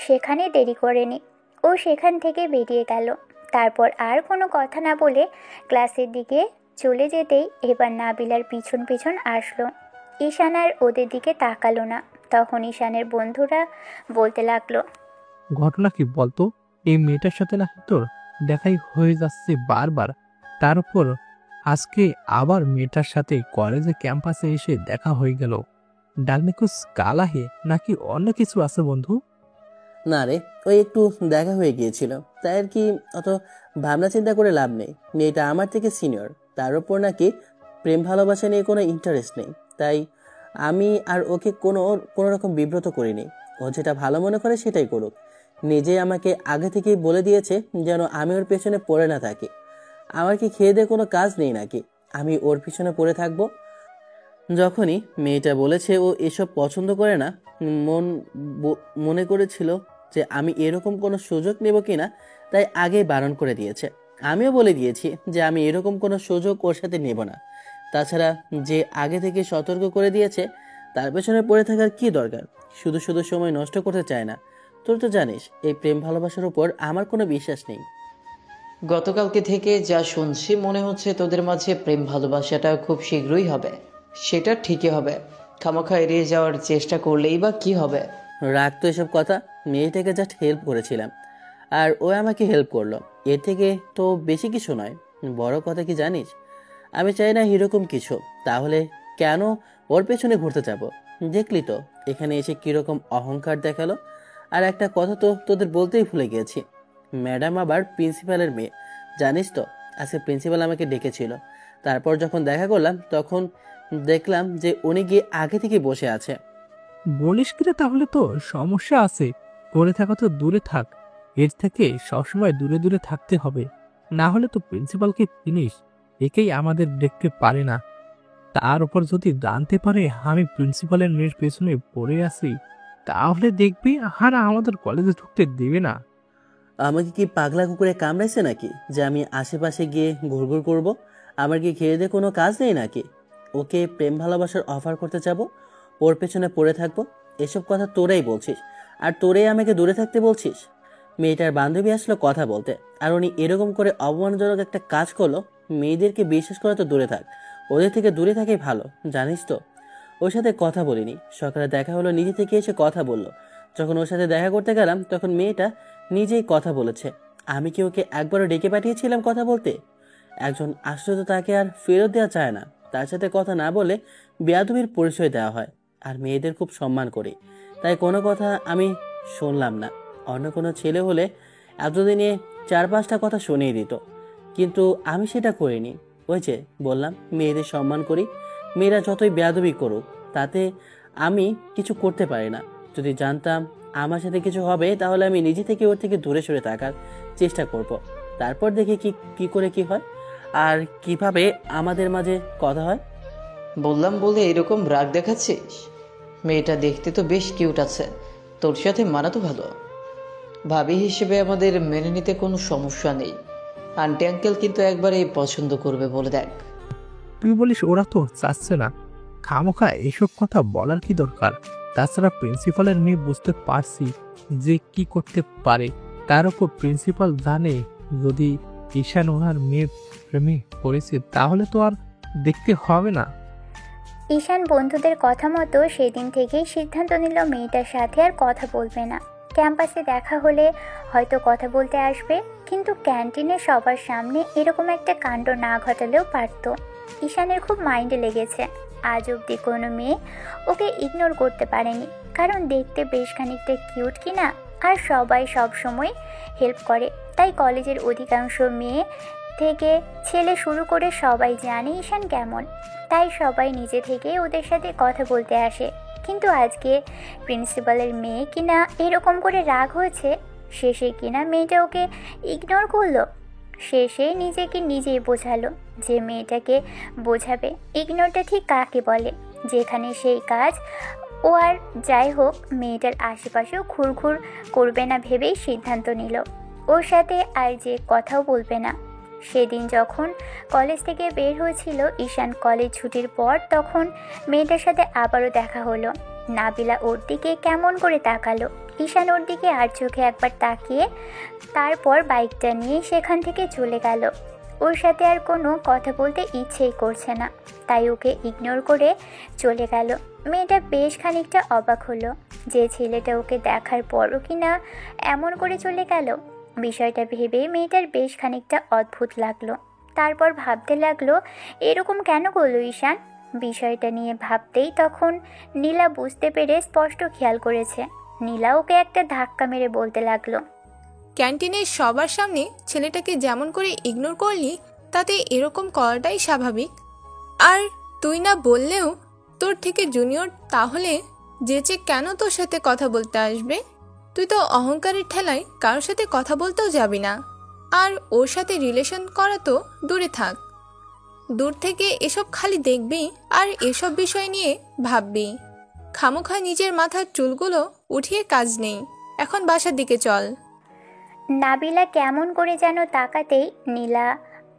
সেখানে দেরি করেনি, ও সেখান থেকে বেরিয়ে গেল। তারপর আর কোনো কথা না বলে ক্লাসের দিকে চলে যেতেই এবার নাবিলার পিছন পিছন আসলো। ঈশান আর ওদের দিকে তাকালো না। তখন ঈশানের বন্ধুরা বলতে লাগলো, ঘটনা কি বলতো? এই মেয়েটার সাথে নাকি তোর দেখাই হয়ে যাচ্ছে বারবার। তার উপর আজকে আবার মেয়েটার সাথে কলেজে ক্যাম্পাসে এসে দেখা হয়ে গেল। ডালমে কুছ কালা হে নাকি অন্য কিছু আছে বন্ধু? না রে, ওই একটু দেখা হয়ে গিয়েছিল, তাই আর কি। অত ভাবনা চিন্তা করে লাভ নেই। মেয়েটা আমার থেকে সিনিয়র, তার উপর নাকি প্রেম ভালোবাসা নিয়ে কোনো ইন্টারেস্ট নেই। তাই আমি আর ওকে কোনো কোনো রকম বিব্রত করিনি। ও যেটা ভালো মনে করে সেটাই করুক। নিজে আমাকে আগে থেকেই বলে দিয়েছে যেন আমি ওর পেছনে পড়ে না থাকি। আমার কি খেয়ে দিয়ে কোনো কাজ নেই নাকি আমি ওর পিছনে পড়ে থাকবো? যখনই মেয়েটা বলেছে ও এসব পছন্দ করে না, মনে করেছিল যে আমি এরকম কোনো সুযোগ নেব কিনা, তাই আগেই বারণ করে দিয়েছে। আমিও বলে দিয়েছি যে আমি এরকম কোনো সুযোগ ওর সাথে নেব না। তাছাড়া যে আগে থেকে সতর্ক করে দিয়েছে তার পেছনে পড়ে থাকার কি দরকার? শুধু শুধু সময় নষ্ট করতে চায় না। তোর তো জানিস এই প্রেম ভালোবাসার উপর আমার কোনো বিশ্বাস নেই। গতকালকে থেকে যা শুনছি মনে হচ্ছে তোদের মাঝে প্রেম ভালোবাসাটা খুব শীঘ্রই হবে। সেটা ঠিকই হবে, খামোখা এড়িয়ে যাওয়ার চেষ্টা করলেই বা কি হবে? রাগ তো এসব কথা, মেয়েটাকে জাস্ট হেল্প করেছিলাম আর ও আমাকে হেল্প করলো, এর থেকে তো বেশি কিছু নয়। বড় কথা কি জানিস, আমি চাই না এরকম কিছু, তাহলে কেন ওর পেছনে ঘুরতে যাব? দেখলি তো এখানে এসে কিরকম অহংকার দেখালো। আর একটা কথা তো তোদের বলতেই ভুলে গিয়েছি, ম্যাডাম আবার প্রিন্সিপালের মেয়ে, জানিস তো। আজকে প্রিন্সিপাল আমাকে ডেকেছিল, তারপর যখন দেখা করলাম তখন দেখলাম যে উনি গিয়ে আগে থেকে বসে আছে। বলিস কিরে, তাহলে তো সমস্যা আছে। করে থাকা তো দূরে থাক, এর থেকে সবসময় দূরে দূরে থাকতে হবে। না হলে তো প্রিন্সিপালকে চিনিস, একেই আমাদের দেখতে পারে না। তার উপর যদি জানতে পারে আমি প্রিন্সিপালের মেয়ের পেছনে পড়ে আছি, তাহলে দেখবি আর আমাদের কলেজে ঢুকতে দেবে না। আমাকে কি পাগলা কুকুরে কামড়াইছে নাকি যে আমি আশেপাশে গিয়ে ঘুরঘুর করব? আমার কি খেয়ে দিয়ে কোনো কাজ নেই নাকি? ওকে প্রেম ভালোবাসার অফার করতে যাব, ওর পেছনে পড়ে থাকবো? এসব কথা তোরাই বলছিস, আর তোরাই আমাকে দূরে থাকতে বলছিস। মেয়েটার বান্ধবী আসলো কথা বলতে, আর উনি এরকম করে অপমানজনক একটা কাজ করলো। মেয়েদেরকে বিশ্বাস করা তো দূরে থাক, ওদের থেকে দূরে থাকাই ভালো, জানিস তো। ওর সাথে কথা বলিনি, সকালে দেখা হলো নিজে থেকে এসে কথা বললো। যখন ওর সাথে দেখা করতে গেলাম তখন মেয়েটা নিজেই কথা বলেছে। আমি কি ওকে একবারও ডেকে পাঠিয়েছিলাম কথা বলতে? একজন আসলে তো তাকে আর ফেরত দেওয়া চায় না, তার সাথে কথা না বলে বেয়াদবির পরিচয় দেওয়া হয়। আর মেয়েদের খুব সম্মান করি, তাই কোনো কথা আমি শুনলাম না। অন্য কোনো ছেলে হলে এতদিনে 4-5টা কথা শুনিয়ে দিত, কিন্তু আমি সেটা করিনি। ওই যে বললাম মেয়েদের সম্মান করি, মেয়েরা যতই বেয়াদবি করুক তাতে আমি কিছু করতে পারি না। যদি জানতাম আমার সাথে কিছু হবে তাহলে আমি নিজে থেকে ওর থেকে দূরে সরে থাকার চেষ্টা করব। তারপর দেখি কি করে কি হয় আর কিভাবে আমাদের মাঝে কথা হয়। বললাম বলে এরকম রাগ দেখাচ্ছিস? মেয়েটা দেখতে তো বেশ কিউট আছে, তোর সাথে মানা তো ভালো। ভাবি হিসেবে আমাদের মেনে নিতে কোনো সমস্যা নেই। আন্টি আঙ্কেল কিন্তু একবারে পছন্দ করবে বলে দেখ। তুই বলিস ওরা তো চাচ্ছে না, খামোখা এসব কথা বলার কি দরকার? তাছাড়া প্রিন্সিপালের মেয়ে বুঝতে পারছি যে কি করতে পারে। তার উপর প্রিন্সিপাল জানে যদি ঈশান ওনার মেয়ের প্রেমে পড়েছে তাহলে তো আর দেখতে হবে না। ঈশান বন্ধুদের কথা মতো সেদিন থেকেই সিদ্ধান্ত নিল মেয়েটার সাথে আর কথা বলবে না। ক্যাম্পাসে দেখা হলে হয়তো কথা বলতে আসবে, কিন্তু ক্যান্টিনে সবার সামনে এরকম একটা কাণ্ড না ঘটালেও পারত। ঈশানের খুব মাইন্ডে লেগেছে। আজ অবধি কোনো মেয়ে ওকে ইগনোর করতে পারেনি, কারণ দেখতে বেশ খানিকটা কিউট কিনা, আর সবাই সব সময় হেল্প করে। তাই কলেজের অধিকাংশ মেয়ে থেকে ছেলে শুরু করে সবাই জানে ঈশান কেমন, তাই সবাই নিজে থেকে ওদের সাথে কথা বলতে আসে। কিন্তু আজকে প্রিন্সিপালের মেয়ে কিনা এরকম করে রাগ হয়েছে, শেষে কিনা মেয়েটা ওকে ইগনোর করলো। শেষে নিজেকে নিজেই বোঝালো যে মেয়েটাকে বোঝাবে ইগনোরটা ঠিক কাকে বলে, যেখানে সেই কাজ ও আর যাই হোক মেয়েটার আশেপাশেও ঘুরঘুর করবে না ভেবেই সিদ্ধান্ত নিল ওর সাথে আর যে কথাও বলবে না। সেদিন যখন কলেজ থেকে বের হয়েছিল ঈশান কলেজ ছুটির পর, তখন মেয়েটার সাথে আবারও দেখা হলো। নাবিলা ওর দিকে কেমন করে তাকালো। ঈশান ওর দিকে আর চোখে একবার তাকিয়ে তারপর বাইকটা নিয়ে সেখান থেকে চলে গেল। ওর সাথে আর কোনো কথা বলতে ইচ্ছেই করছে না, তাই ওকে ইগনোর করে চলে গেল। মেয়েটা বেশ খানিকটা অবাক হলো যে ছেলেটা ওকে দেখার পরও কিনা এমন করে চলে গেল। বিষয়টা ভেবে মেয়েটার বেশ খানিকটা অদ্ভুত লাগলো। তারপর ভাবতে লাগলো এরকম কেন করলো ঈশান। বিষয়টা নিয়ে ভাবতেই তখন নীলা বুঝতে পেরে স্পষ্ট খেয়াল করেছে। নীলা ওকে একটা ধাক্কা মেরে বলতে লাগলো, ক্যান্টিনের সবার সামনে ছেলেটাকে যেমন করে ইগনোর করলি তাতে এরকম করাটাই স্বাভাবিক। আর তুই না বললেও তোর থেকে জুনিয়র, তাহলে যেচে কেন তোর সাথে কথা বলতে আসবে? তুই তো অহংকারের ঠেলায় কারোর সাথে কথা বলতেও যাবি না, আর ওর সাথে রিলেশন করা তো দূরে থাক। দূর থেকে এসব খালি দেখবি আর এসব বিষয় নিয়ে ভাববি। খামোখা নিজের মাথার চুলগুলো উঠিয়ে কাজ নেই। এখন বাসার দিকে চল। নাবিলা কেমন করে যেন তাকাতেই নীলা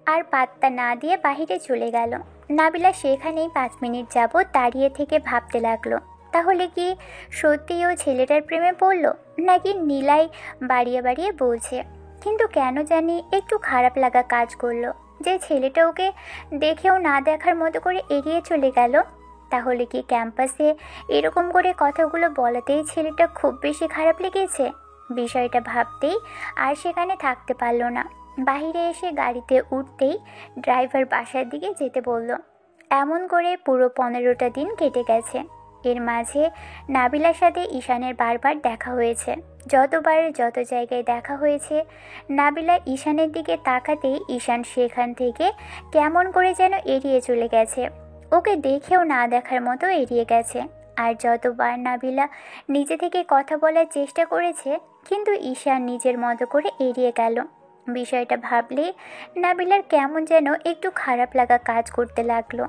আর পাত্তা না দিয়ে বাহিরে চলে গেল। নাবিলা সেখানেই 5 মিনিট যাবৎ দাঁড়িয়ে থেকে ভাবতে লাগলো, তাহলে কি সত্যিই ও ছেলেটার প্রেমে পড়লো, নাকি নীলাই বাড়িয়ে বাড়িয়ে বলছে। কিন্তু কেন জানি একটু খারাপ লাগা কাজ করলো যে ছেলেটা ওকে দেখেও না দেখার মতো করে এগিয়ে চলে গেল। তাহলে কি ক্যাম্পাসে এরকম করে কথাগুলো বলাতেই ছেলেটা খুব বেশি খারাপ লেগেছে? বিষয়টা ভাবতেই আর সেখানে থাকতে পারল না। বাইরে এসে গাড়িতে উঠতেই ড্রাইভার বাসার দিকে যেতে বলল। এমন করে পুরো 15টা দিন কেটে গেছে। এর মাঝে নাবিলার সাথে ঈশানের বারবার দেখা হয়েছে। যতবার যত জায়গায় দেখা হয়েছে, নাবিলা ঈশানের দিকে তাকাতেই ঈশান সেখান থেকে কেমন করে যেন এড়িয়ে চলে গেছে। ওকে দেখেও না দেখার মতো এড়িয়ে গেছে। আর যতবার নাবিলা নিজে থেকে কথা বলার চেষ্টা করেছে, কিন্তু ঈশান নিজের মতো করে এড়িয়ে গেল। বিষয়টা ভাবলে নাবিলার কেমন যেন একটু খারাপ লাগা কাজ করতে লাগলো।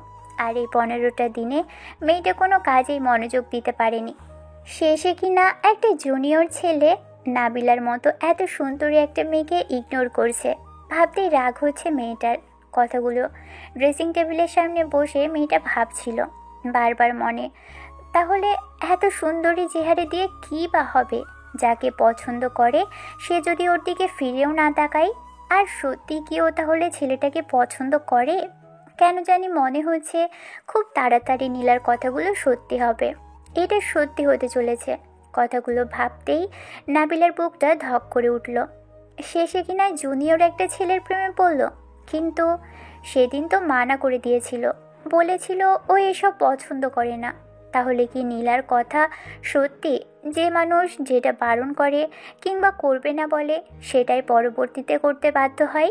আর এই 15টা দিনে মেয়েটা কোনো কাজেই মনোযোগ দিতে পারেনি। শেষে কিনা একটা জুনিয়র ছেলে নাবিলার মতো এত সুন্দরী একটা মেয়েকে ইগনোর করছে। ভাবতেই রাগ হচ্ছে মেয়েটার। কথাগুলো ড্রেসিং টেবিলের সামনে বসে মেয়েটা ভাবছিল বারবার মনে, তাহলে এত সুন্দরী চেহারা দিয়ে কী বা হবে? যাকে পছন্দ করে সে যদি ওর দিকে ফিরেও না তাকায়। আর সত্যি কি ও তাহলে ছেলেটাকে পছন্দ করে? কেন জানি মনে হচ্ছে খুব তাড়াতাড়ি নীলার কথাগুলো সত্যি হবে। এটা সত্যি হতে চলেছে। কথাগুলো ভাবতেই নাবিলার বুকটা ধক করে উঠল। শেষে কিনা জুনিয়র একটা ছেলের প্রেমে পড়ল। কিন্তু সেদিন তো মানা করে দিয়েছিল, বলেছিল ও এসব পছন্দ করে না। তাহলে কি নীলার কথা সত্যি, যে মানুষ যেটা বারণ করে কিংবা করবে না বলে সেটাই পরবর্তীতে করতে বাধ্য হয়?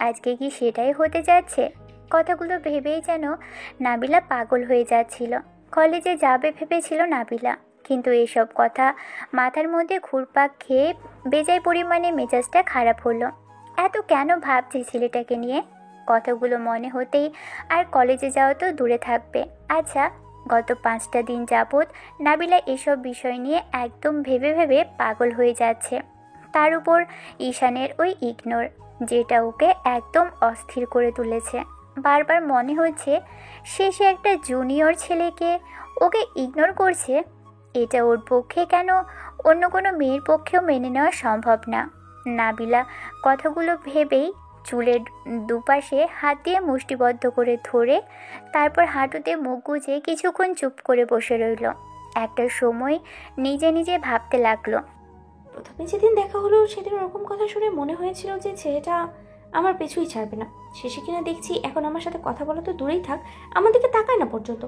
আজকে কি সেটাই হতে যাচ্ছে? কথাগুলো ভেবেই যেন নাবিলা পাগল হয়ে যাচ্ছিল। কলেজে যাবে ভেবেছিল নাবিলা, কিন্তু এসব কথা মাথার মধ্যে ঘুরপাক খেয়ে বেজায় পরিমাণে মেজাজটা খারাপ হলো। এত কেন ভাবছে ছেলেটাকে নিয়ে? কথাগুলো মনে হতেই আর কলেজে যাওয়া তো দূরে থাকবে। আচ্ছা, গত 5টা দিন যাবৎ নাবিলা এসব বিষয় নিয়ে একদম ভেবে ভেবে পাগল হয়ে যাচ্ছে। তার উপর ঈশানের ওই ইগনোর, যেটা ওকে একদম অস্থির করে তুলেছে। বারবার মনে হচ্ছে শেষে একটা জুনিয়র ছেলেকে ওকে ইগনোর করছে। এটা ওর পক্ষে কেন অন্য কোনো মেয়ের পক্ষেও মেনে নেওয়া সম্ভব না। নাবিলা কথাগুলো ভেবেই চুলের দুপাশে হাত দিয়ে মুষ্টিবদ্ধ করে ধরে তারপর হাঁটুতে মুখ গুজে কিছুক্ষণ চুপ করে বসে রইল। একটা সময় নিজে নিজে ভাবতে লাগলো, প্রথমে যেদিন দেখা হলো সেদিন ওরকম কথা শুনে মনে হয়েছিল যে ছেলেটা আমার পিছুই ছাড়বে না। শেষে কিনা দেখছি এখন আমার সাথে কথা বলা তো দূরেই থাক, আমার দিকে তাকায় না পর্যন্ত।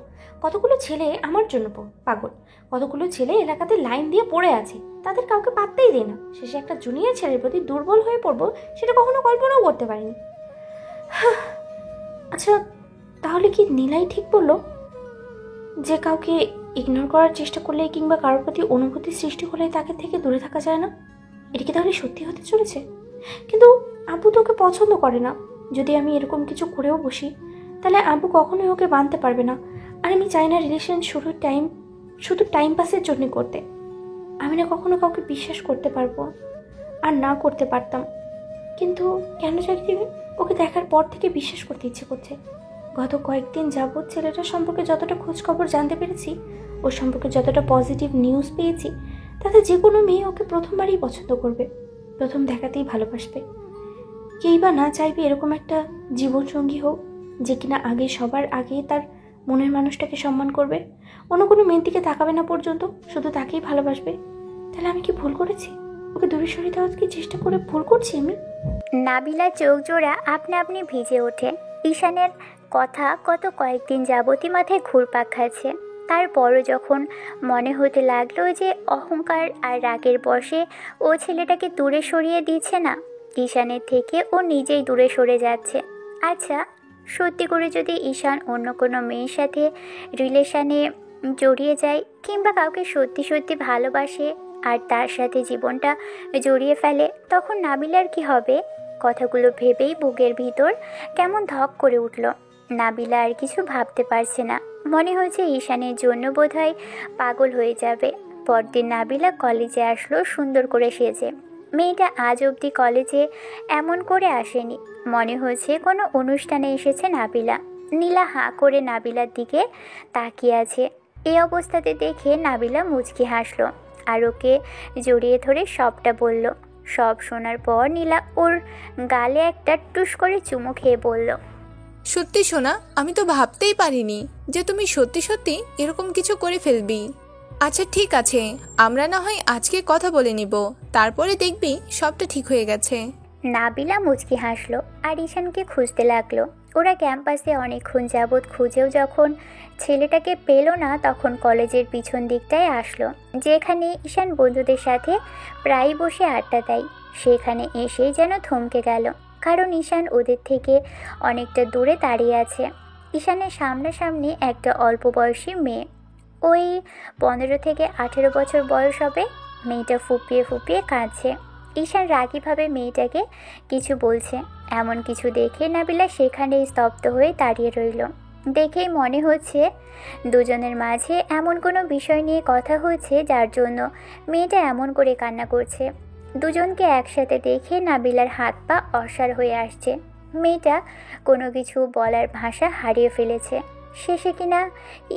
কতগুলো ছেলে আমার জন্য পাগল, কতগুলো ছেলে এলাকাতে লাইন দিয়ে পড়ে আছে, তাদের কাউকে পাত্তাই দেয় না। শেষে একটা জুনিয়র ছেলের প্রতি দুর্বল হয়ে পড়বো, সেটা কখনো কল্পনাও করতে পারিনি। আচ্ছা, তাহলে কি নীলাই ঠিক বললো যে কাউকে ইগনোর করার চেষ্টা করলে কিংবা কারোর প্রতি অনুভূতি সৃষ্টি করলে তাকে থেকে দূরে থাকা যায় না? এটা কি তাহলে সত্যি হতে চলেছে? কিন্তু আব্বু তো ওকে পছন্দ করে না। যদি আমি এরকম কিছু করেও বসি তাহলে আব্বু কখনোই ওকে মানতে পারবে না। আর আমি চাই না রিলেশন শুধু টাইম পাসের জন্য করতে। আমি না কখনো কাউকে বিশ্বাস করতে পারবো আর না করতে পারতাম, কিন্তু কেন জানি ওকে দেখার পর থেকে বিশ্বাস করতে ইচ্ছে করছে। গত কয়েকদিন যাবৎ ছেলেটার সম্পর্কে যতটা খোঁজখবর জানতে পেরেছি, ওর সম্পর্কে যতটা পজিটিভ নিউজ পেয়েছি, তাতে যে কোনো মেয়ে ওকে প্রথমবারই পছন্দ করবে, প্রথম দেখাতেই ভালোবাসবে। কেই বা না চাইবে এরকম একটা জীবনসঙ্গী হোক যে কিনা সবার আগে তার মনের মানুষটাকে সম্মান করবে, অন্য কোনো মেয়ের দিকে তাকাবে না পর্যন্ত, শুধু তাকেই ভালোবাসবে। তাহলে আমি কি ভুল করেছি? ওকে দূরে সরিয়ে দেওয়ার কি চেষ্টা করে ভুল করছি আমি? নাবিলা চোখ জোড়া আপনা আপনি ভিজে ওঠে। ঈশানের কথা কত কয়েকদিন যাবতই মাথায় ঘুরপাক খাচ্ছে। তারপরও যখন মনে হতে লাগলো যে অহংকার আর রাগের বশে ও ছেলেটাকে দূরে সরিয়ে দিচ্ছে না, ঈশানের থেকে ও নিজেই দূরে সরে যাচ্ছে। আচ্ছা, সত্যি করে যদি ঈশান অন্য কোনো মেয়ের সাথে রিলেশনে জড়িয়ে যায় কিংবা কাউকে সত্যি সত্যি ভালোবাসে আর তার সাথে জীবনটা জড়িয়ে ফেলে, তখন নাবিলার কি হবে? কথাগুলো ভেবেই বুকের ভিতর কেমন ধক করে উঠল। নাবিলা আর কিছু ভাবতে পারছে না। মনে হচ্ছে ঈশানের জন্য বোধহয় পাগল হয়ে যাবে। পরদিন নাবিলা কলেজে আসলো সুন্দর করে সেজে। মেয়েটা আজ অবধি কলেজে এমন করে আসেনি, মনে হচ্ছে কোনো অনুষ্ঠানে এসেছে নাবিলা। নীলা হাঁ করে নাবিলার দিকে তাকিয়ে আছে। এই অবস্থাতে দেখে নাবিলা মুচকি হাসলো আর ওকে জড়িয়ে ধরে সবটা বলল। সব শোনার পর নীলা ওর গালে একটা টুস করে চুমু খেয়ে বলল, সত্যি সোনা, আমি তো ভাবতেই পারিনি যে তুমি সত্যি সত্যি এরকম কিছু করে ফেলবি। আচ্ছা ঠিক আছে, আমরা না হয় আজকে কথা বলে নিব, তারপরে দেখবি সবটা ঠিক হয়ে গেছে। নাবিলা মুচকি হাসলো আর ঈশানকে খুঁজতে লাগলো। ওরা ক্যাম্পাসে অনেকক্ষণ যাবৎ খুঁজেও যখন ছেলেটাকে পেল না, তখন কলেজের পিছন দিকটায় আসলো, যেখানে ঈশান বন্ধুদের সাথে প্রায় বসে আড্ডা দেয়। সেখানে এসেই যেন থমকে গেল, কারণ ঈশান ওদের থেকে অনেকটা দূরে দাঁড়িয়ে আছে। ঈশানের সামনাসামনি একটা অল্প বয়সী মেয়ে, ওই 15 থেকে 18 বছর বয়স হবে। মেয়েটা ফুপিয়ে ফুপিয়ে কাঁদছে। ঈশান রাগীভাবে মেয়েটাকে কিছু বলছে, এমন কিছু দেখে নাবিলা সেখানেই স্তব্ধ হয়ে দাঁড়িয়ে রইল। দেখেই মনে হচ্ছে দুজনের মাঝে এমন কোনো বিষয় নিয়ে কথা হচ্ছে যার জন্য মেয়েটা এমন করে কান্না করছে। দুজনকে একসাথে দেখে নাবিলার হাত পা অসাড় হয়ে আসছে। মেয়েটা কোনো কিছু বলার ভাষা হারিয়ে ফেলেছে। শেষে কিনা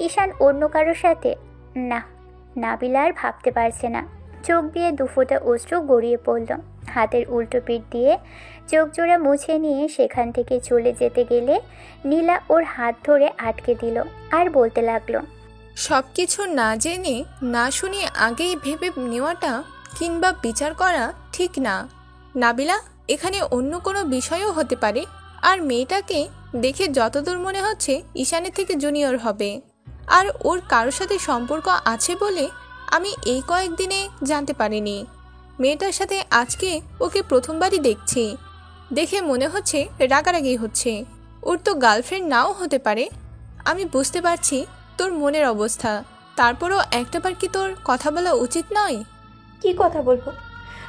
ঈশান অন্য কারোর সাথে, না, নাবিলা আর ভাবতে পারছে না। চোখ দিয়ে দুফোঁটা অশ্রু গড়িয়ে পড়ল। হাতের উল্টো পিঠ দিয়ে চোখ জোড়া মুছে নিয়ে সেখান থেকে চলে যেতে গেলে নীলা ওর হাত ধরে আটকে দিল আর বলতে লাগলো, সব কিছু না জেনে না শুনে আগেই ভেবে নেওয়াটা কিংবা বিচার করা ঠিক না। নাবিলা, এখানে অন্য কোনো বিষয়ও হতে পারে। আর মেয়েটাকে দেখে যতদূর মনে হচ্ছে ঈশানের থেকে জুনিয়র হবে, আর ওর কারোর সাথে সম্পর্ক আছে বলে আমি এই কয়েকদিনে জানতে পারিনি। মেয়েটার সাথে আজকে ওকে প্রথমবারই দেখছি, দেখে মনে হচ্ছে রাগারাগি হচ্ছে। ওর তো গার্লফ্রেন্ড নাও হতে পারে। আমি বুঝতে পারছি তোর মনের অবস্থা, তারপরও একটাবার কি তোর কথা বলা উচিত নয়? কি কথা বলবো?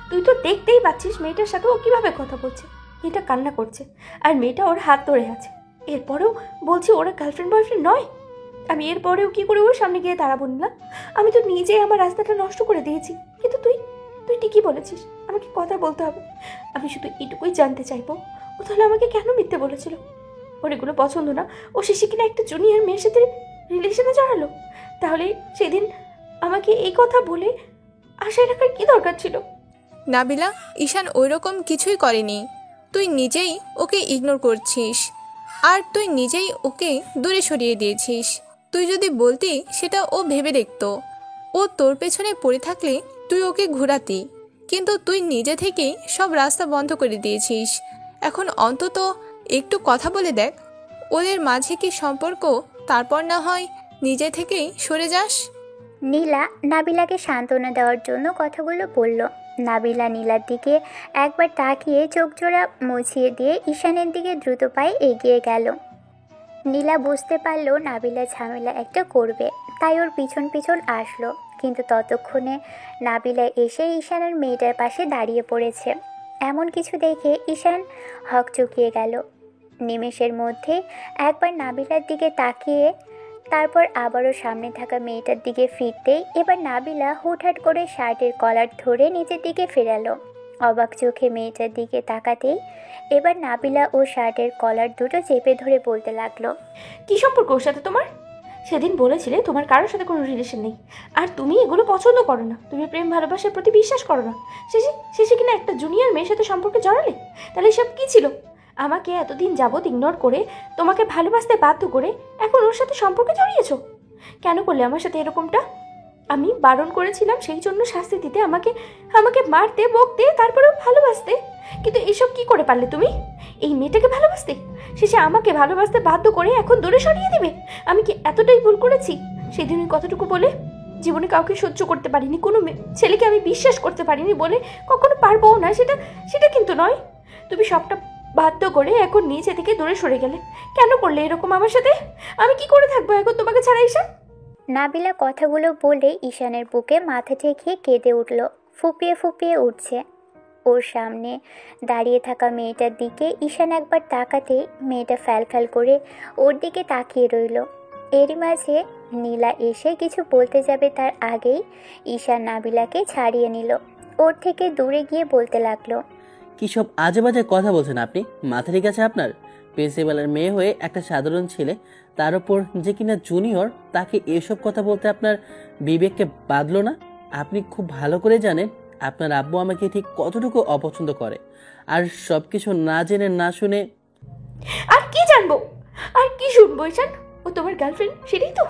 তুই তো দেখতেই পাচ্ছিস মেয়েটার সাথে ও কিভাবে কথা বলছে। মেয়েটা কান্না করছে আর মেয়েটা ওর হাত ধরে আছে, এরপরেও বলছি ওরা গার্লফ্রেন্ড বয়ফ্রেন্ড নয়। আমি এরপরেও কি করে ওর সামনে গিয়ে দাঁড়াবো না? আমি তো নিজেই আমার রাস্তাটা নষ্ট করে দিয়েছি, কিন্তু তুই তুই ঠিকই বলেছিস, আমাকে কথা বলতে হবে। আমি শুধু এটুকুই জানতে চাইবো, ও তাহলে আমাকে কেন মিথ্যে বলেছিল? ওর এগুলো পছন্দ না, ও শেষে কিনা একটা জুনিয়র মেয়ের সাথে রিলেশনে জড়ালো। তাহলে সেদিন আমাকে এই কথা বলে আশায় রাখার কি দরকার ছিল? নাবিলা, ঈশান ওইরকম কিছুই করেনি। তুই নিজেই ওকে ইগনোর করছিস, আর তুই নিজেই ওকে দূরে সরিয়ে দিয়েছিস। তুই যদি বলতি সেটা ও ভেবে দেখতো। ও তোর পেছনে পড়ে থাকলে তুই ওকে ঘোরাতি, কিন্তু তুই নিজে থেকেই সব রাস্তা বন্ধ করে দিয়েছিস। এখন অন্তত একটু কথা বলে দেখ, ওদের মাঝে কি সম্পর্ক, তারপর না হয় নিজে থেকেই সরে যাস। নীলা নাবিলাকে সান্ত্বনা দেওয়ার জন্য কথাগুলো বলল। নাবিলা নীলার দিকে একবার তাকিয়ে চোখ জোড়া মুছিয়ে দিয়ে ঈশানের দিকে দ্রুত পায়ে এগিয়ে গেল। নীলা বুঝতে পারল নাবিলা ঝামেলা একটা করবে, তাই ওর পিছন পিছন আসলো। কিন্তু ততক্ষণে নাবিলা এসে ঈশানের মেয়েটার পাশে দাঁড়িয়ে পড়েছে। এমন কিছু দেখে ঈশান হকচকিয়ে গেল। নিমেষের মধ্যে একবার নাবিলার দিকে তাকিয়ে তারপর আবারও সামনে থাকা মেয়েটার দিকে ফিরতেই এবার নাবিলা হুটহাট করে শার্টের কলার ধরে নিচের দিকে ফেরালো। অবাক চোখে মেয়েটার দিকে তাকাতেই এবার নাবিলা ও শার্টের কলার দুটো চেপে ধরে বলতে লাগলো, কি সম্পর্ক ওর সাথে তোমার? সেদিন বলেছিলে তোমার কারোর সাথে কোনো রিলেশন নেই, আর তুমি এগুলো পছন্দ করো না, তুমি প্রেম ভালোবাসার প্রতি বিশ্বাস করো না। শেষে শেষে কিনা একটা জুনিয়র মেয়ের সাথে সম্পর্কে জড়ালে। তাহলে সব কী ছিল? আমাকে এতদিন যাবৎ ইগনোর করে তোমাকে ভালোবাসতে বাধ্য করে এখন ওর সাথে সম্পর্কে জড়িয়েছো। কেন করলে আমার সাথে এরকমটা? আমি বারণ করেছিলাম সেই জন্য শাস্তি দিতে, আমাকে আমাকে মারতে বকতে, তারপরেও ভালোবাসতে। কিন্তু এসব কি করে পারলে তুমি? এই মেয়েটাকে ভালোবাসতে, শেষে আমাকে ভালোবাসতে বাধ্য করে এখন দূরে সরিয়ে দিবে। আমি কি এতটাই ভুল করেছি? সেদিন ওই কতটুকু বলে জীবনে কাউকে সহ্য করতে পারিনি, কোনো ছেলেকে আমি বিশ্বাস করতে পারিনি বলে কখনো পারবও না, সেটা সেটা কিন্তু নয়। তুমি সবটা বাধ্য করে এখন নিচে থেকে দূরে সরে গেলে। কেন করলে এরকম আমার সাথে? আমি কি করে থাকবো এখন তোমাকে ছাড়া ঈশান? নাবিলা কথাগুলো বলে ঈশানের বুকে মাথা ঠেকিয়ে কেঁদে উঠল, ফুপিয়ে ফুপিয়ে উঠছে। ওর সামনে দাঁড়িয়ে থাকা মেয়েটার দিকে ঈশান একবার তাকাতেই মেয়েটা ফ্যাল করে ওর দিকে তাকিয়ে রইল। এরই মাঝে নীলা এসে কিছু বলতে যাবে তার আগেই ঈশান নাবিলাকে ছাড়িয়ে নিল। ওর থেকে দূরে গিয়ে বলতে লাগলো, কি সব আজে বাজে কথা বলছেন আপনি? মাথা ঠিক আছে আপনার? প্রিন্সিপালের মেয়ে হয়ে একটা সাধারণ ছেলে, তার উপর যে কিনা জুনিয়র, তাকে এসব কথা বলতে আপনার বিবেককে বাঁধলো না? আপনি খুব ভালো করে জানেন আপনার আব্বু আমাকে ঠিক কতটুকু অপছন্দ করে, আর সব কিছু না জেনে না শুনে। আর কি জানবো, আর কি শুনবো ঈশান? ও তোমার গার্লফ্রেন্ড, সেটাই তো।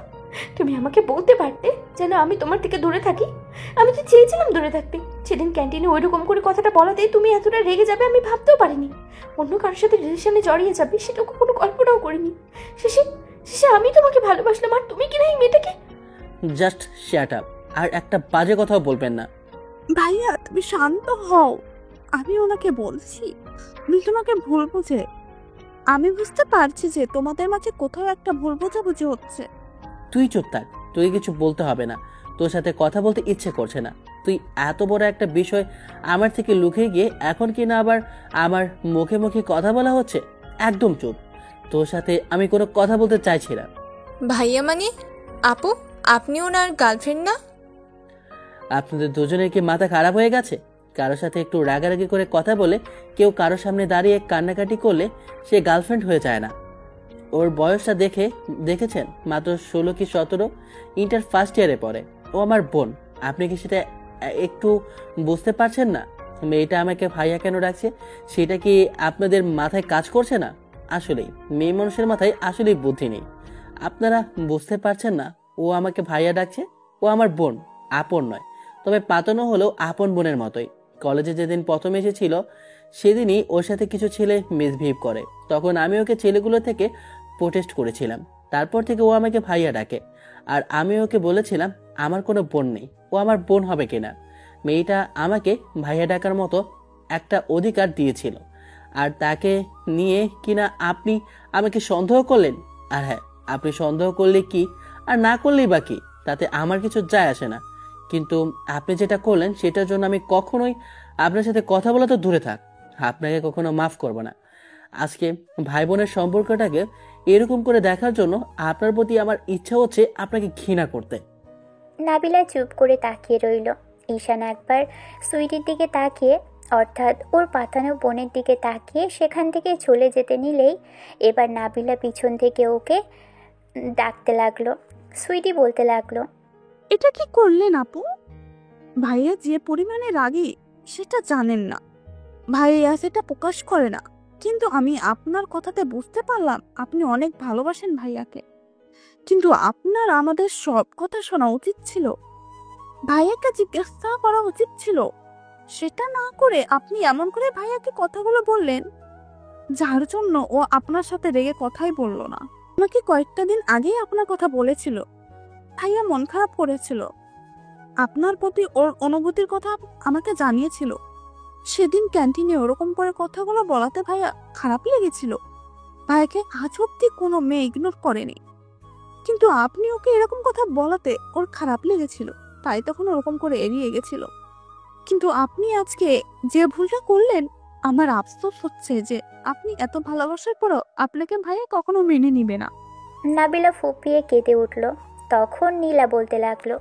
তুমি আমাকে বলতে পারতে যেন আমি তোমার থেকে দূরে থাকি। আমি তো চেয়েছিলাম দূরে থাকতে। সেদিন ক্যান্টিনে ওই রকম করে কথাটা বলাতেই তুমি এতটা রেগে যাবে আমি ভাবতেও পারিনি। অন্য কারোর সাথে রিলেশনে জড়িয়ে যাবে সেটা কোনো কল্পনাও করিনি। শেষে শেষে আমি তোমাকে ভালোবাসলাম, আর তুমি কিনা এই মেয়েটাকে। জাস্ট শ্যাট আপ, আর একটা বাজে কথাও বলবেন না। ভাইয়া তুমি শান্ত হও, আমি ওনাকে বলছি উনি তোমাকে ভুল বুঝে। আমি বুঝতে পারছি যে তোমাদের মাঝে কোথাও একটা ভুল বোঝাবুঝি হচ্ছে। তুই চুপ থাক, তুই কিছু বলতে হবে না। তোর সাথে কথা বলতে ইচ্ছে করছে না। তুই এত বড় একটা বিষয় আমার থেকে লুকিয়ে গিয়ে এখন কি না আবার আমার মুখে মুখে কথা বলা হচ্ছে? একদম চুপ, তোর সাথে আমি কোনো কথা বলতে চাইছি না। ভাইয়া মানে? আপু, আপনি ওনার গার্লফ্রেন্ড না? আপনাদের দুজনের কি মাথা খারাপ হয়ে গেছে? কারোর সাথে একটু রাগারাগি করে কথা বলে কেউ কারোর সামনে দাঁড়িয়ে কান্নাকাটি করলে সে গার্লফ্রেন্ড হয়ে যায় না। ওর বয়সটা দেখেছেন? মাত্র 16 কি 17, ইন্টার ফার্স্ট ইয়ারে পড়ে। ও আমার বোন। আপনি কি সেটা একটু বুঝতে পারছেন না? মেয়েটা আমাকে ভাইয়া কেন ডাকছে সেটা কি আপনাদের মাথায় কাজ করছে না? আসলেই মেয়ে মানুষের মাথায় আসলেই বুদ্ধি নেই। আপনারা বুঝতে পারছেন না ও আমাকে ভাইয়া ডাকছে? ও আমার বোন, আপন নয়, তবে পাতানো হলেও আপন বোনের মতোই। কলেজে যেদিন প্রথম এসেছিল সেদিনই ওর সাথে কিছু ছেলে মিসবিহেভ করে, তখন আমি ওকে ছেলেগুলো থেকে প্রোটেস্ট করেছিলাম। তারপর থেকে ও আমাকে ভাইয়া ডাকে, আর আমি ওকে বলেছিলাম আমার কোনো বোন নেই, ও আমার বোন হবে কিনা। মেয়েটা আমাকে ভাইয়া ডাকার মতো একটা অধিকার দিয়েছিল, আর তাকে নিয়ে কিনা আপনি আমাকে সন্দেহ করলেন। আর হ্যাঁ, আপনি সন্দেহ করলে কি আর না করলেই বা কি, তাতে আমার কিছু যায় আসে না। কিন্তু আপনি যেটা করলেন সেটার জন্য আমি কখনোই আপনার সাথে কথা বলা তো দূরে থাক, আপনাকে কখনো মাফ করব না। আজকে ভাই বোনের সম্পর্কটাকে এরকম করে দেখার জন্য আপনার প্রতি আমার ইচ্ছা হচ্ছে আপনাকে ঘৃণা করতে। নাবিলা চুপ করে তাকিয়ে রইল। ঈশান একবার সুইটির দিকে তাকিয়ে, অর্থাৎ ওর পাতানো বোনের দিকে তাকিয়ে সেখান থেকে চলে যেতে নিলেই এবার নাবিলা পিছন থেকে ওকে ডাকতে লাগলো। সুইটি বলতে লাগলো, এটা কি করলেন আপু? ভাইয়া যে পরিমাণে রাগী সেটা জানেন না। ভাইয়া সেটা প্রকাশ করে না, কিন্তু আমি আপনার কথাতে বুঝতে পারলাম আপনি অনেক ভালোবাসেন ভাইয়াকে। কিন্তু আপনার আমাদের সব কথা শোনা উচিত ছিল, ভাইয়াকে জিজ্ঞাসা করা উচিত ছিল। সেটা না করে আপনি এমন করে ভাইয়াকে কথাগুলো বললেন, যার জন্য ও আপনার সাথে রেগে কথাই বলল না। আমাকে কয়েকটা দিন আগেই আপনার কথা বলেছিল, ভাইয়া মন খারাপ করেছিল, আপনার প্রতি ওর অনুভূতির কথা আমাকে জানিয়েছিল। সেদিন ক্যান্টিনে ওরকম করে কথাগুলো বলাতে ভাইয়া খারাপ লেগেছিল। ভাইয়াকে আজ অব্দি কোনো মেয়ে ইগনোর করেনি, কিন্তু আপনি ওকে এরকম কথা বলাতে ওর খারাপ লেগেছিল, তাই তখন ওরকম করে এড়িয়ে গেছিল। কিন্তু আপনি আজকে যে ভুলটা করলেন, আমার আফসোস হচ্ছে যে আপনি এত ভালোবাসার পরও আপনাকে ভাইয়া কখনো মেনে নিবে না। নাবিলা ফুপিয়ে কেঁদে উঠল। তখন নীলা বলতে লাগলো,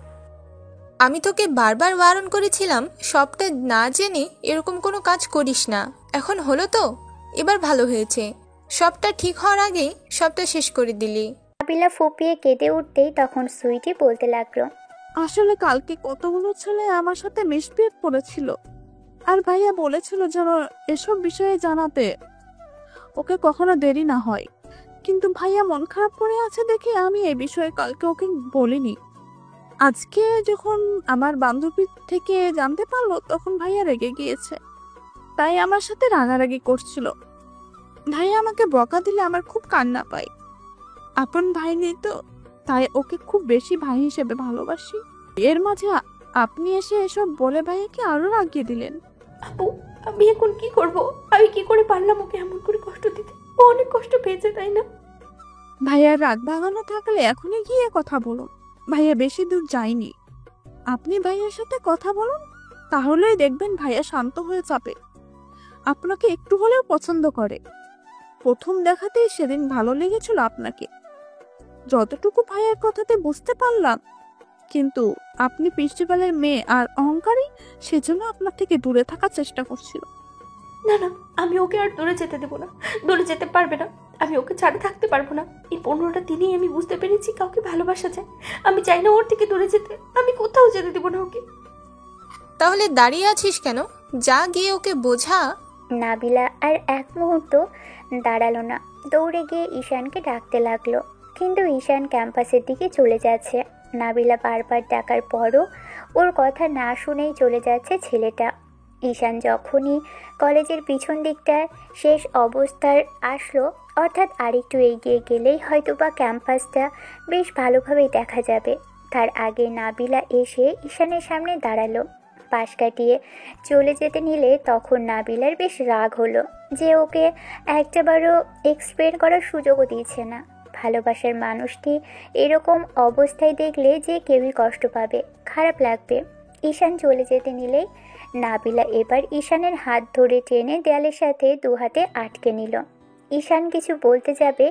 আমি তোকে বারবার বারণ করেছিলাম সবটা না জেনে এরকম কোনো কাজ করিস না। এখন হলো তো, এবার ভালো হয়েছে। সবটা ঠিক হওয়ার আগেই সবটা শেষ করে দিলি। নাবিলা ফুপিয়ে কেঁদে উঠতেই তখন সুইটি বলতে লাগলো, আসলে কালকে কতগুলো ছেলে আমার সাথে মিসবিহেভ করেছিল, আর ভাইয়া বলেছিল যেন এসব বিষয়ে জানাতে ওকে কখনো দেরি না হয়। কিন্তু ভাইয়া মন খারাপ করে আছে দেখে আমি এই বিষয়ে কালকে ওকে বলিনি। আজকে যখন আমার বান্ধবী থেকে জানতে পারলো তখন ভাইয়া রেগে গিয়েছে, তাই আমার সাথে রাগারাগি করছিল। ভাইয়া আমাকে বকা দিলে আমার খুব কান্না পায়। আপন ভাই নেই তো, তাই ওকে খুব বেশি ভাই হিসেবে ভালোবাসি। এর মাঝে আপনি এসে এসব বলে ভাইয়াকে আরো রাগিয়ে দিলেন। আপু, আমি এখন কি করব? আমি কি করে পারলাম ওকে এমন করে কষ্ট দিতে? ও অনেক কষ্ট পেয়েছে, তাই না? ভাইয়ার রাগ ভাঙানো থাকলে এখনই গিয়ে কথা বলুন, ভাইয়া বেশি দূর যায়নি। আপনি ভাইয়ার সাথে কথা বলুন, তাহলেই দেখবেন ভাইয়া শান্ত হয়ে যাবে, আপনাকে একটু হলেও পছন্দ করে। প্রথম দেখাতেই সেদিন ভালো লেগেছিল আপনাকে, যতটুকু ভাইয়ার কথাতে বুঝতে পারলাম। কিন্তু আপনি প্রিন্সিপালের মেয়ে আর অহংকারী, সেজন্য আপনার থেকে দূরে থাকার চেষ্টা করছিল। না না, আমি ওকে আর দূরে যেতে দেবো না। দূরে যেতে পারবে না, আমি ওকে ছাড়া থাকতে পারবো না। এই 15টা দিনেই আমি বুঝতে পেরেছি কাউকে ভালোবাসা যায়। আমি চাই না ওর থেকে দূরে যেতে, আমি কোথাও যেতে দেবো না ওকে। তাহলে দাঁড়িয়ে আছিস কেন? যা গিয়ে ওকে বোঝা। নাবিলা আর এক মুহূর্ত দাঁড়ালো না, দৌড়ে গিয়ে ঈশানকে ডাকতে লাগলো। কিন্তু ঈশান ক্যাম্পাসের দিকে চলে যাচ্ছে। নাবিলা বারবার ডাকার পরও ওর কথা না শুনেই চলে যাচ্ছে ছেলেটা। ঈশান যখনই কলেজের পিছন দিকটায় শেষ অবস্থার আসলো, অর্থাৎ আরেকটু এগিয়ে গেলেই হয়তোবা ক্যাম্পাসটা বেশ ভালোভাবেই দেখা যাবে, তার আগে নাবিলা এসে ঈশানের সামনে দাঁড়ালো। পাশ কাটিয়ে চলে যেতে নিলে তখন নাবিলার বেশ রাগ হলো যে ওকে একটাবারও এক্সপ্লেন করার সুযোগও দিয়েছে না। ভালোবাসার মানুষটি এরকম অবস্থায় দেখলে যে কেউই কষ্ট পাবে, খারাপ লাগবে। ঈশান চলে যেতে নিলেই নাবিলা এবার ঈশানের হাত ধরে টেনে দেয়ালের সাথে দু হাতে আটকে নিল। ঈশান কিছু বলতে যাবে,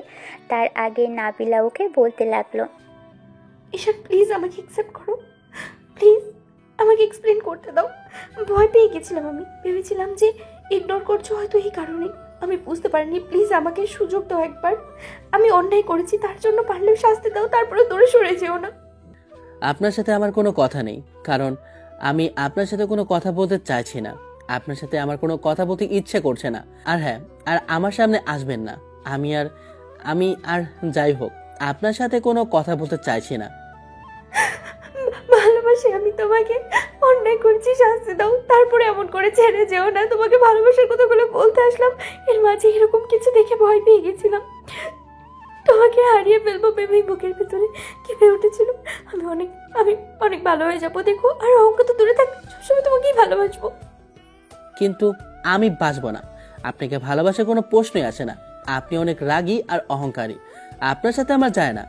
তার আগে নাবিলা ওকে বলতে লাগলো, ঈশান প্লিজ আমাকে অ্যাকসেপ্ট করো, প্লিজ আমাকে এক্সপ্লেন করতে দাও। ভয় পেয়ে গেছিলাম, আমি ভেবেছিলাম যে ইগনোর করছো হয়তো এই কারণে, আমি বুঝতে পারিনি। প্লিজ আমাকে সুযোগ দাও একবার। আমি অন্যায় করেছি, তার জন্য পারলেও শাস্তি দাও, তারপরে দূরে সরে যেও না। আপনার সাথে আমার কোনো কথা নেই, কারণ আমি আপনার সাথে কোনো কথা বলতে চাইছি না। আপনার সাথে আমার কোনো কথা বলতে ইচ্ছে করছে না। আর হ্যাঁ, আর আমার সামনে আসবেন না। আমি আর যাই হোক, আপনার সাথে কোনো কথা বলতে চাইছি না। ভালোবাসি আমি তোমাকে, অন্যায় করেছি, শাস্তি দাও, তারপরে এমন করে ছেড়ে যেও না। তোমাকে ভালোবাসার কথাগুলো বলতে আসলাম, এর মাঝে এরকম কিছু দেখে ভয় পেয়ে গেছিলাম। তোমাকে হারিয়ে ফেলবো ভেবেই বুকের ভিতরে কেঁপে উঠেছিল। আমি অনেক ভালো হয়ে যাবো, দেখো। আর অঙ্ক তো দূরে থাক, সবসময় তোমাকেই ভালোবাসবো। কিন্তু আমি বাঁচব না। আপনাকে ভালোবাসার কোনো প্রশ্নই আসে না। আপনি অনেক রাগী আর অহংকারী, আপনার সাথে আমার যায় না।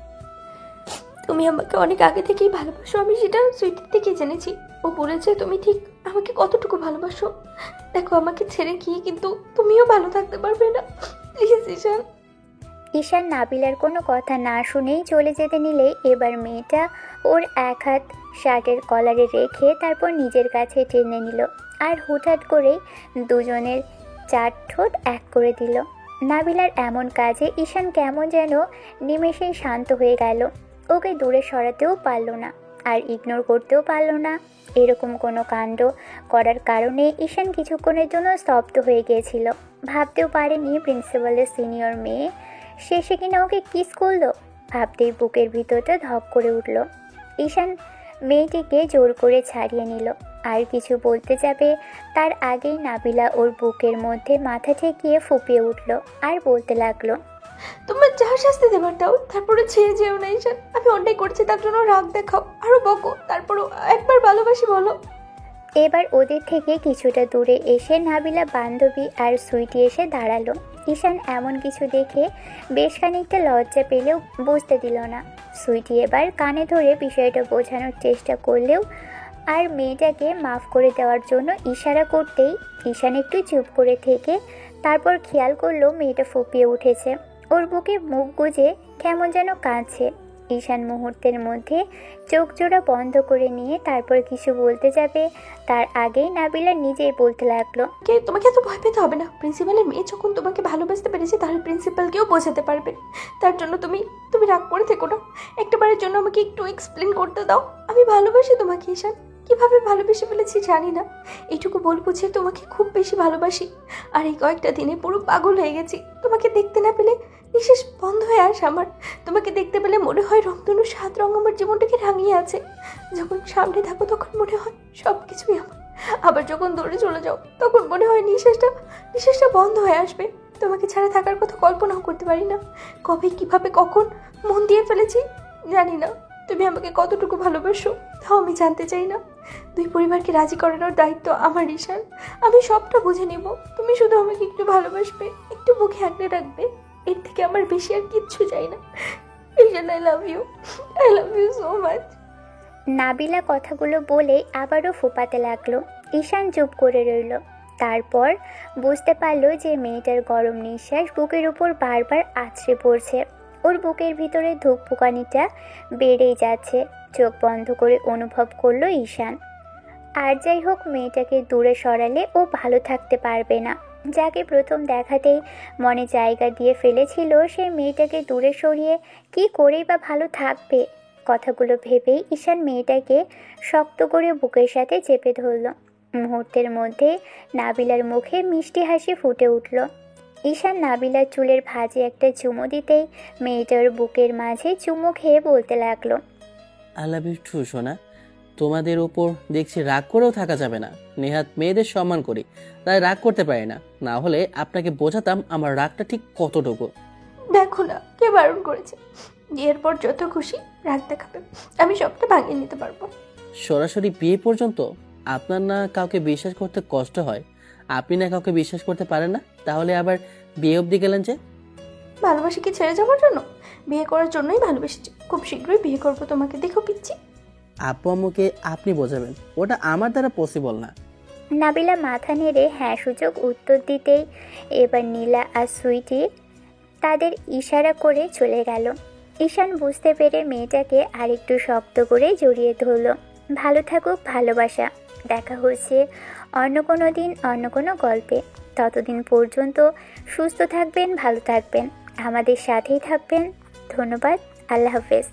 তুমি আমাকে অনেক আগে থেকেই ভালোবাসো, আমি সেটা সুইটির থেকে জেনেছি। ও বলেছে তুমি ঠিক আমাকে কতটুকু ভালোবাসো। দেখো আমাকে ছেড়ে গিয়ে কিন্তু তুমিও ভালো থাকতে পারবে না। প্লিজ ঈশান। ঈশান নাবিলার কোনো কথা না শুনেই চলে যেতে নিলে এবার মেয়েটা ওর এক হাত শার্টের কলারে রেখে তারপর নিজের কাছে টেনে নিল আর হুটহাট করেই দুজনের চার ঠোঁট এক করে দিল। নাবিলার এমন কাজে ঈশান কেমন যেন নিমেষেই শান্ত হয়ে গেল। ওকে দূরে সরাতেও পারল না আর ইগনোর করতেও পারল না। এরকম কোনো কাণ্ড করার কারণে ঈশান কিছুক্ষণের জন্য স্তব্ধ হয়ে গিয়েছিল। ভাবতেও পারেনি প্রিন্সিপালের সিনিয়র মেয়ে শেষে কিনা ওকে কিস করলো। ভাবতেই বুকের ভিতরটা ধক করে উঠল। ঈশান মেয়েটিকে জোর করে ছাড়িয়ে নিল আর কিছু বলতে যাবে তার আগেই নাবিলা ওর বুকের মধ্যে মাথা ঠেকিয়ে ফুপিয়ে উঠল আর বলতে লাগলো, তোমার যা শাস্তি দেবার দাও, তারপরে ছেড়ে যেও না ঈশান। আমি অন্যায় করছি তার জন্য রাগ দেখাও, আরো বকো, তারপরও একবার ভালোবাসি বলো। এবার ওদের থেকে কিছুটা দূরে এসে নাবিলা বান্ধবী আর সুইটি এসে দাঁড়ালো। ঈশান এমন কিছু দেখে বেশ খানিকটা লজ্জা পেলেও বুঝতে দিল না। সুইটি এবার কানে ধরে বিষয়টা বোঝানোর চেষ্টা করলেও আর মেয়েটাকে মাফ করে দেওয়ার জন্য ইশারা করতেই ঈশান একটু চুপ করে থেকে তারপর খেয়াল করলো মেয়েটা ফুপিয়ে উঠেছে। ওর বুকে মুখ গুজে কেমন যেন কাঁদছে। ঈশান মুহূর্তের মধ্যে চোখ জোড়া বন্ধ করে নিয়ে তারপর কিছু বলতে যাবে তার আগেই নাবিলা নিজেই বলতে লাগলো, তোমাকে এত ভয় পেতে হবে না। প্রিন্সিপালের মেয়ে যখন তোমাকে ভালোবাসতে পেরেছে তাহলে প্রিন্সিপালকেও বোঝাতে পারবে। তার জন্য তুমি রাগ করে থেকো না। একটাবারের জন্য আমাকে একটু এক্সপ্লেন করতে দাও। আমি ভালোবাসি তোমাকে ঈশান, কিভাবে ভালোবেসে ফেলেছি জানি না। এইটুকু বলবো যে তোমাকে খুব বেশি ভালোবাসি। আর এই কয়েকটা দিনে পুরো পাগল হয়ে গেছি। তোমাকে দেখতে না পেলে নিঃশ্বাস বন্ধ হয়ে আসে আমার। তোমাকে দেখতে পেলে মনে হয় রংধনু 7 রং আমার জীবনটাকে রাঙিয়ে আছে। যখন সামনে থাকো তখন মনে হয় সব কিছুই আমার। আবার যখন দূরে চলে যাও তখন মনে হয় নিঃশ্বাসটা বন্ধ হয়ে আসবে। তোমাকে ছাড়া থাকার কথা কল্পনাও করতে পারি না। কবে কিভাবে কখন মন দিয়ে ফেলেছি জানি না। তুমি আমাকে কতটুকু ভালোবাসো তাও আমি জানতে চাই না। 2 পরিবারকে রাজি করানোর দায়িত্ব আমার ঈশান। আমি সবটা বুঝে নিব। তুমি শুধু আমাকে একটু ভালোবাসবে, একটু মুখে আগলে রাখবে। এর থেকে আমার বেশি আর কিচ্ছু চাই না। Ishan, I love you so much. Nabila কথাগুলো বলে আবারও ফোপাতে লাগলো। ঈশান চুপ করে রইল। তারপর বুঝতে পারলো যে মেয়েটার গরম নিঃশ্বাস বুকের উপর বারবার আছড়ে পড়ছে। ওর বুকের ভিতরে ধুকপুকানিটা বেড়েই যাচ্ছে। চোখ বন্ধ করে অনুভব করলো ঈশান। আর যাই হোক, মেয়েটাকে দূরে সরালে ও ভালো থাকতে পারবে না। যাকে প্রথম দেখাতেই মনে জায়গা দিয়ে ফেলেছিল সেই মেয়েটাকে দূরে সরিয়ে কি করেই বা ভালো থাকবে। কথাগুলো ভেবেই ঈশান মেয়েটাকে শক্ত করে বুকের সাথে চেপে ধরল। মুহূর্তের মধ্যে নাবিলার মুখে মিষ্টি হাসি ফুটে উঠল। ঈশান নাবিলার চুলের ভাঁজে একটা চুমু দিতেই মেয়েটার বুকের মাঝে চুমু খেয়ে বলতে লাগলো, আই লাভ ইউ টু সোনা। তোমাদের ওপর দেখছি রাগ করেও থাকা যাবে না। নেহাত মেয়েদের সম্মান করি, তাই রাগ করতে পারি না। না হলে আপনাকে বোঝাতাম আমার রাগটা ঠিক কতটুকু। দেখো না, কে বারণ করেছে? বিয়ের পর যত খুশি রাগ দেখাবে, আমি সবটা ভাঙিয়ে নিতে পারবো। সরাসরি বিয়ে পর্যন্ত আপনার না কাউকে বিশ্বাস করতে কষ্ট হয়? আপনি না কাউকে বিশ্বাস করতে পারেন না, তাহলে আবার বিয়ে অবধি গেলেন যে? ভালোবাসি কি ছেড়ে যাওয়ার জন্য? বিয়ে করার জন্যই ভালোবেসেছি। খুব শীঘ্রই বিয়ে করবো তোমাকে, দেখো পিচ্ছি। আপু আম্মুকে আপনি বোঝাবেন, ওটা আমার দ্বারা পসিবল না। নাবিলা মাথা নেড়ে হ্যাঁ সূচক উত্তর দিতেই এবার নীলা আর সুইটি তাদের ইশারা করে চলে গেল। ঈশান বুঝতে পেরে মেয়েটাকে আরেকটু শক্ত করে জড়িয়ে ধরল। ভালো থাকুক ভালোবাসা। দেখা হচ্ছে অন্য কোনো দিন অন্য কোনো গল্পে। ততদিন পর্যন্ত সুস্থ থাকবেন, ভালো থাকবেন, আমাদের সাথেই থাকবেন। ধন্যবাদ। আল্লাহ হাফেজ।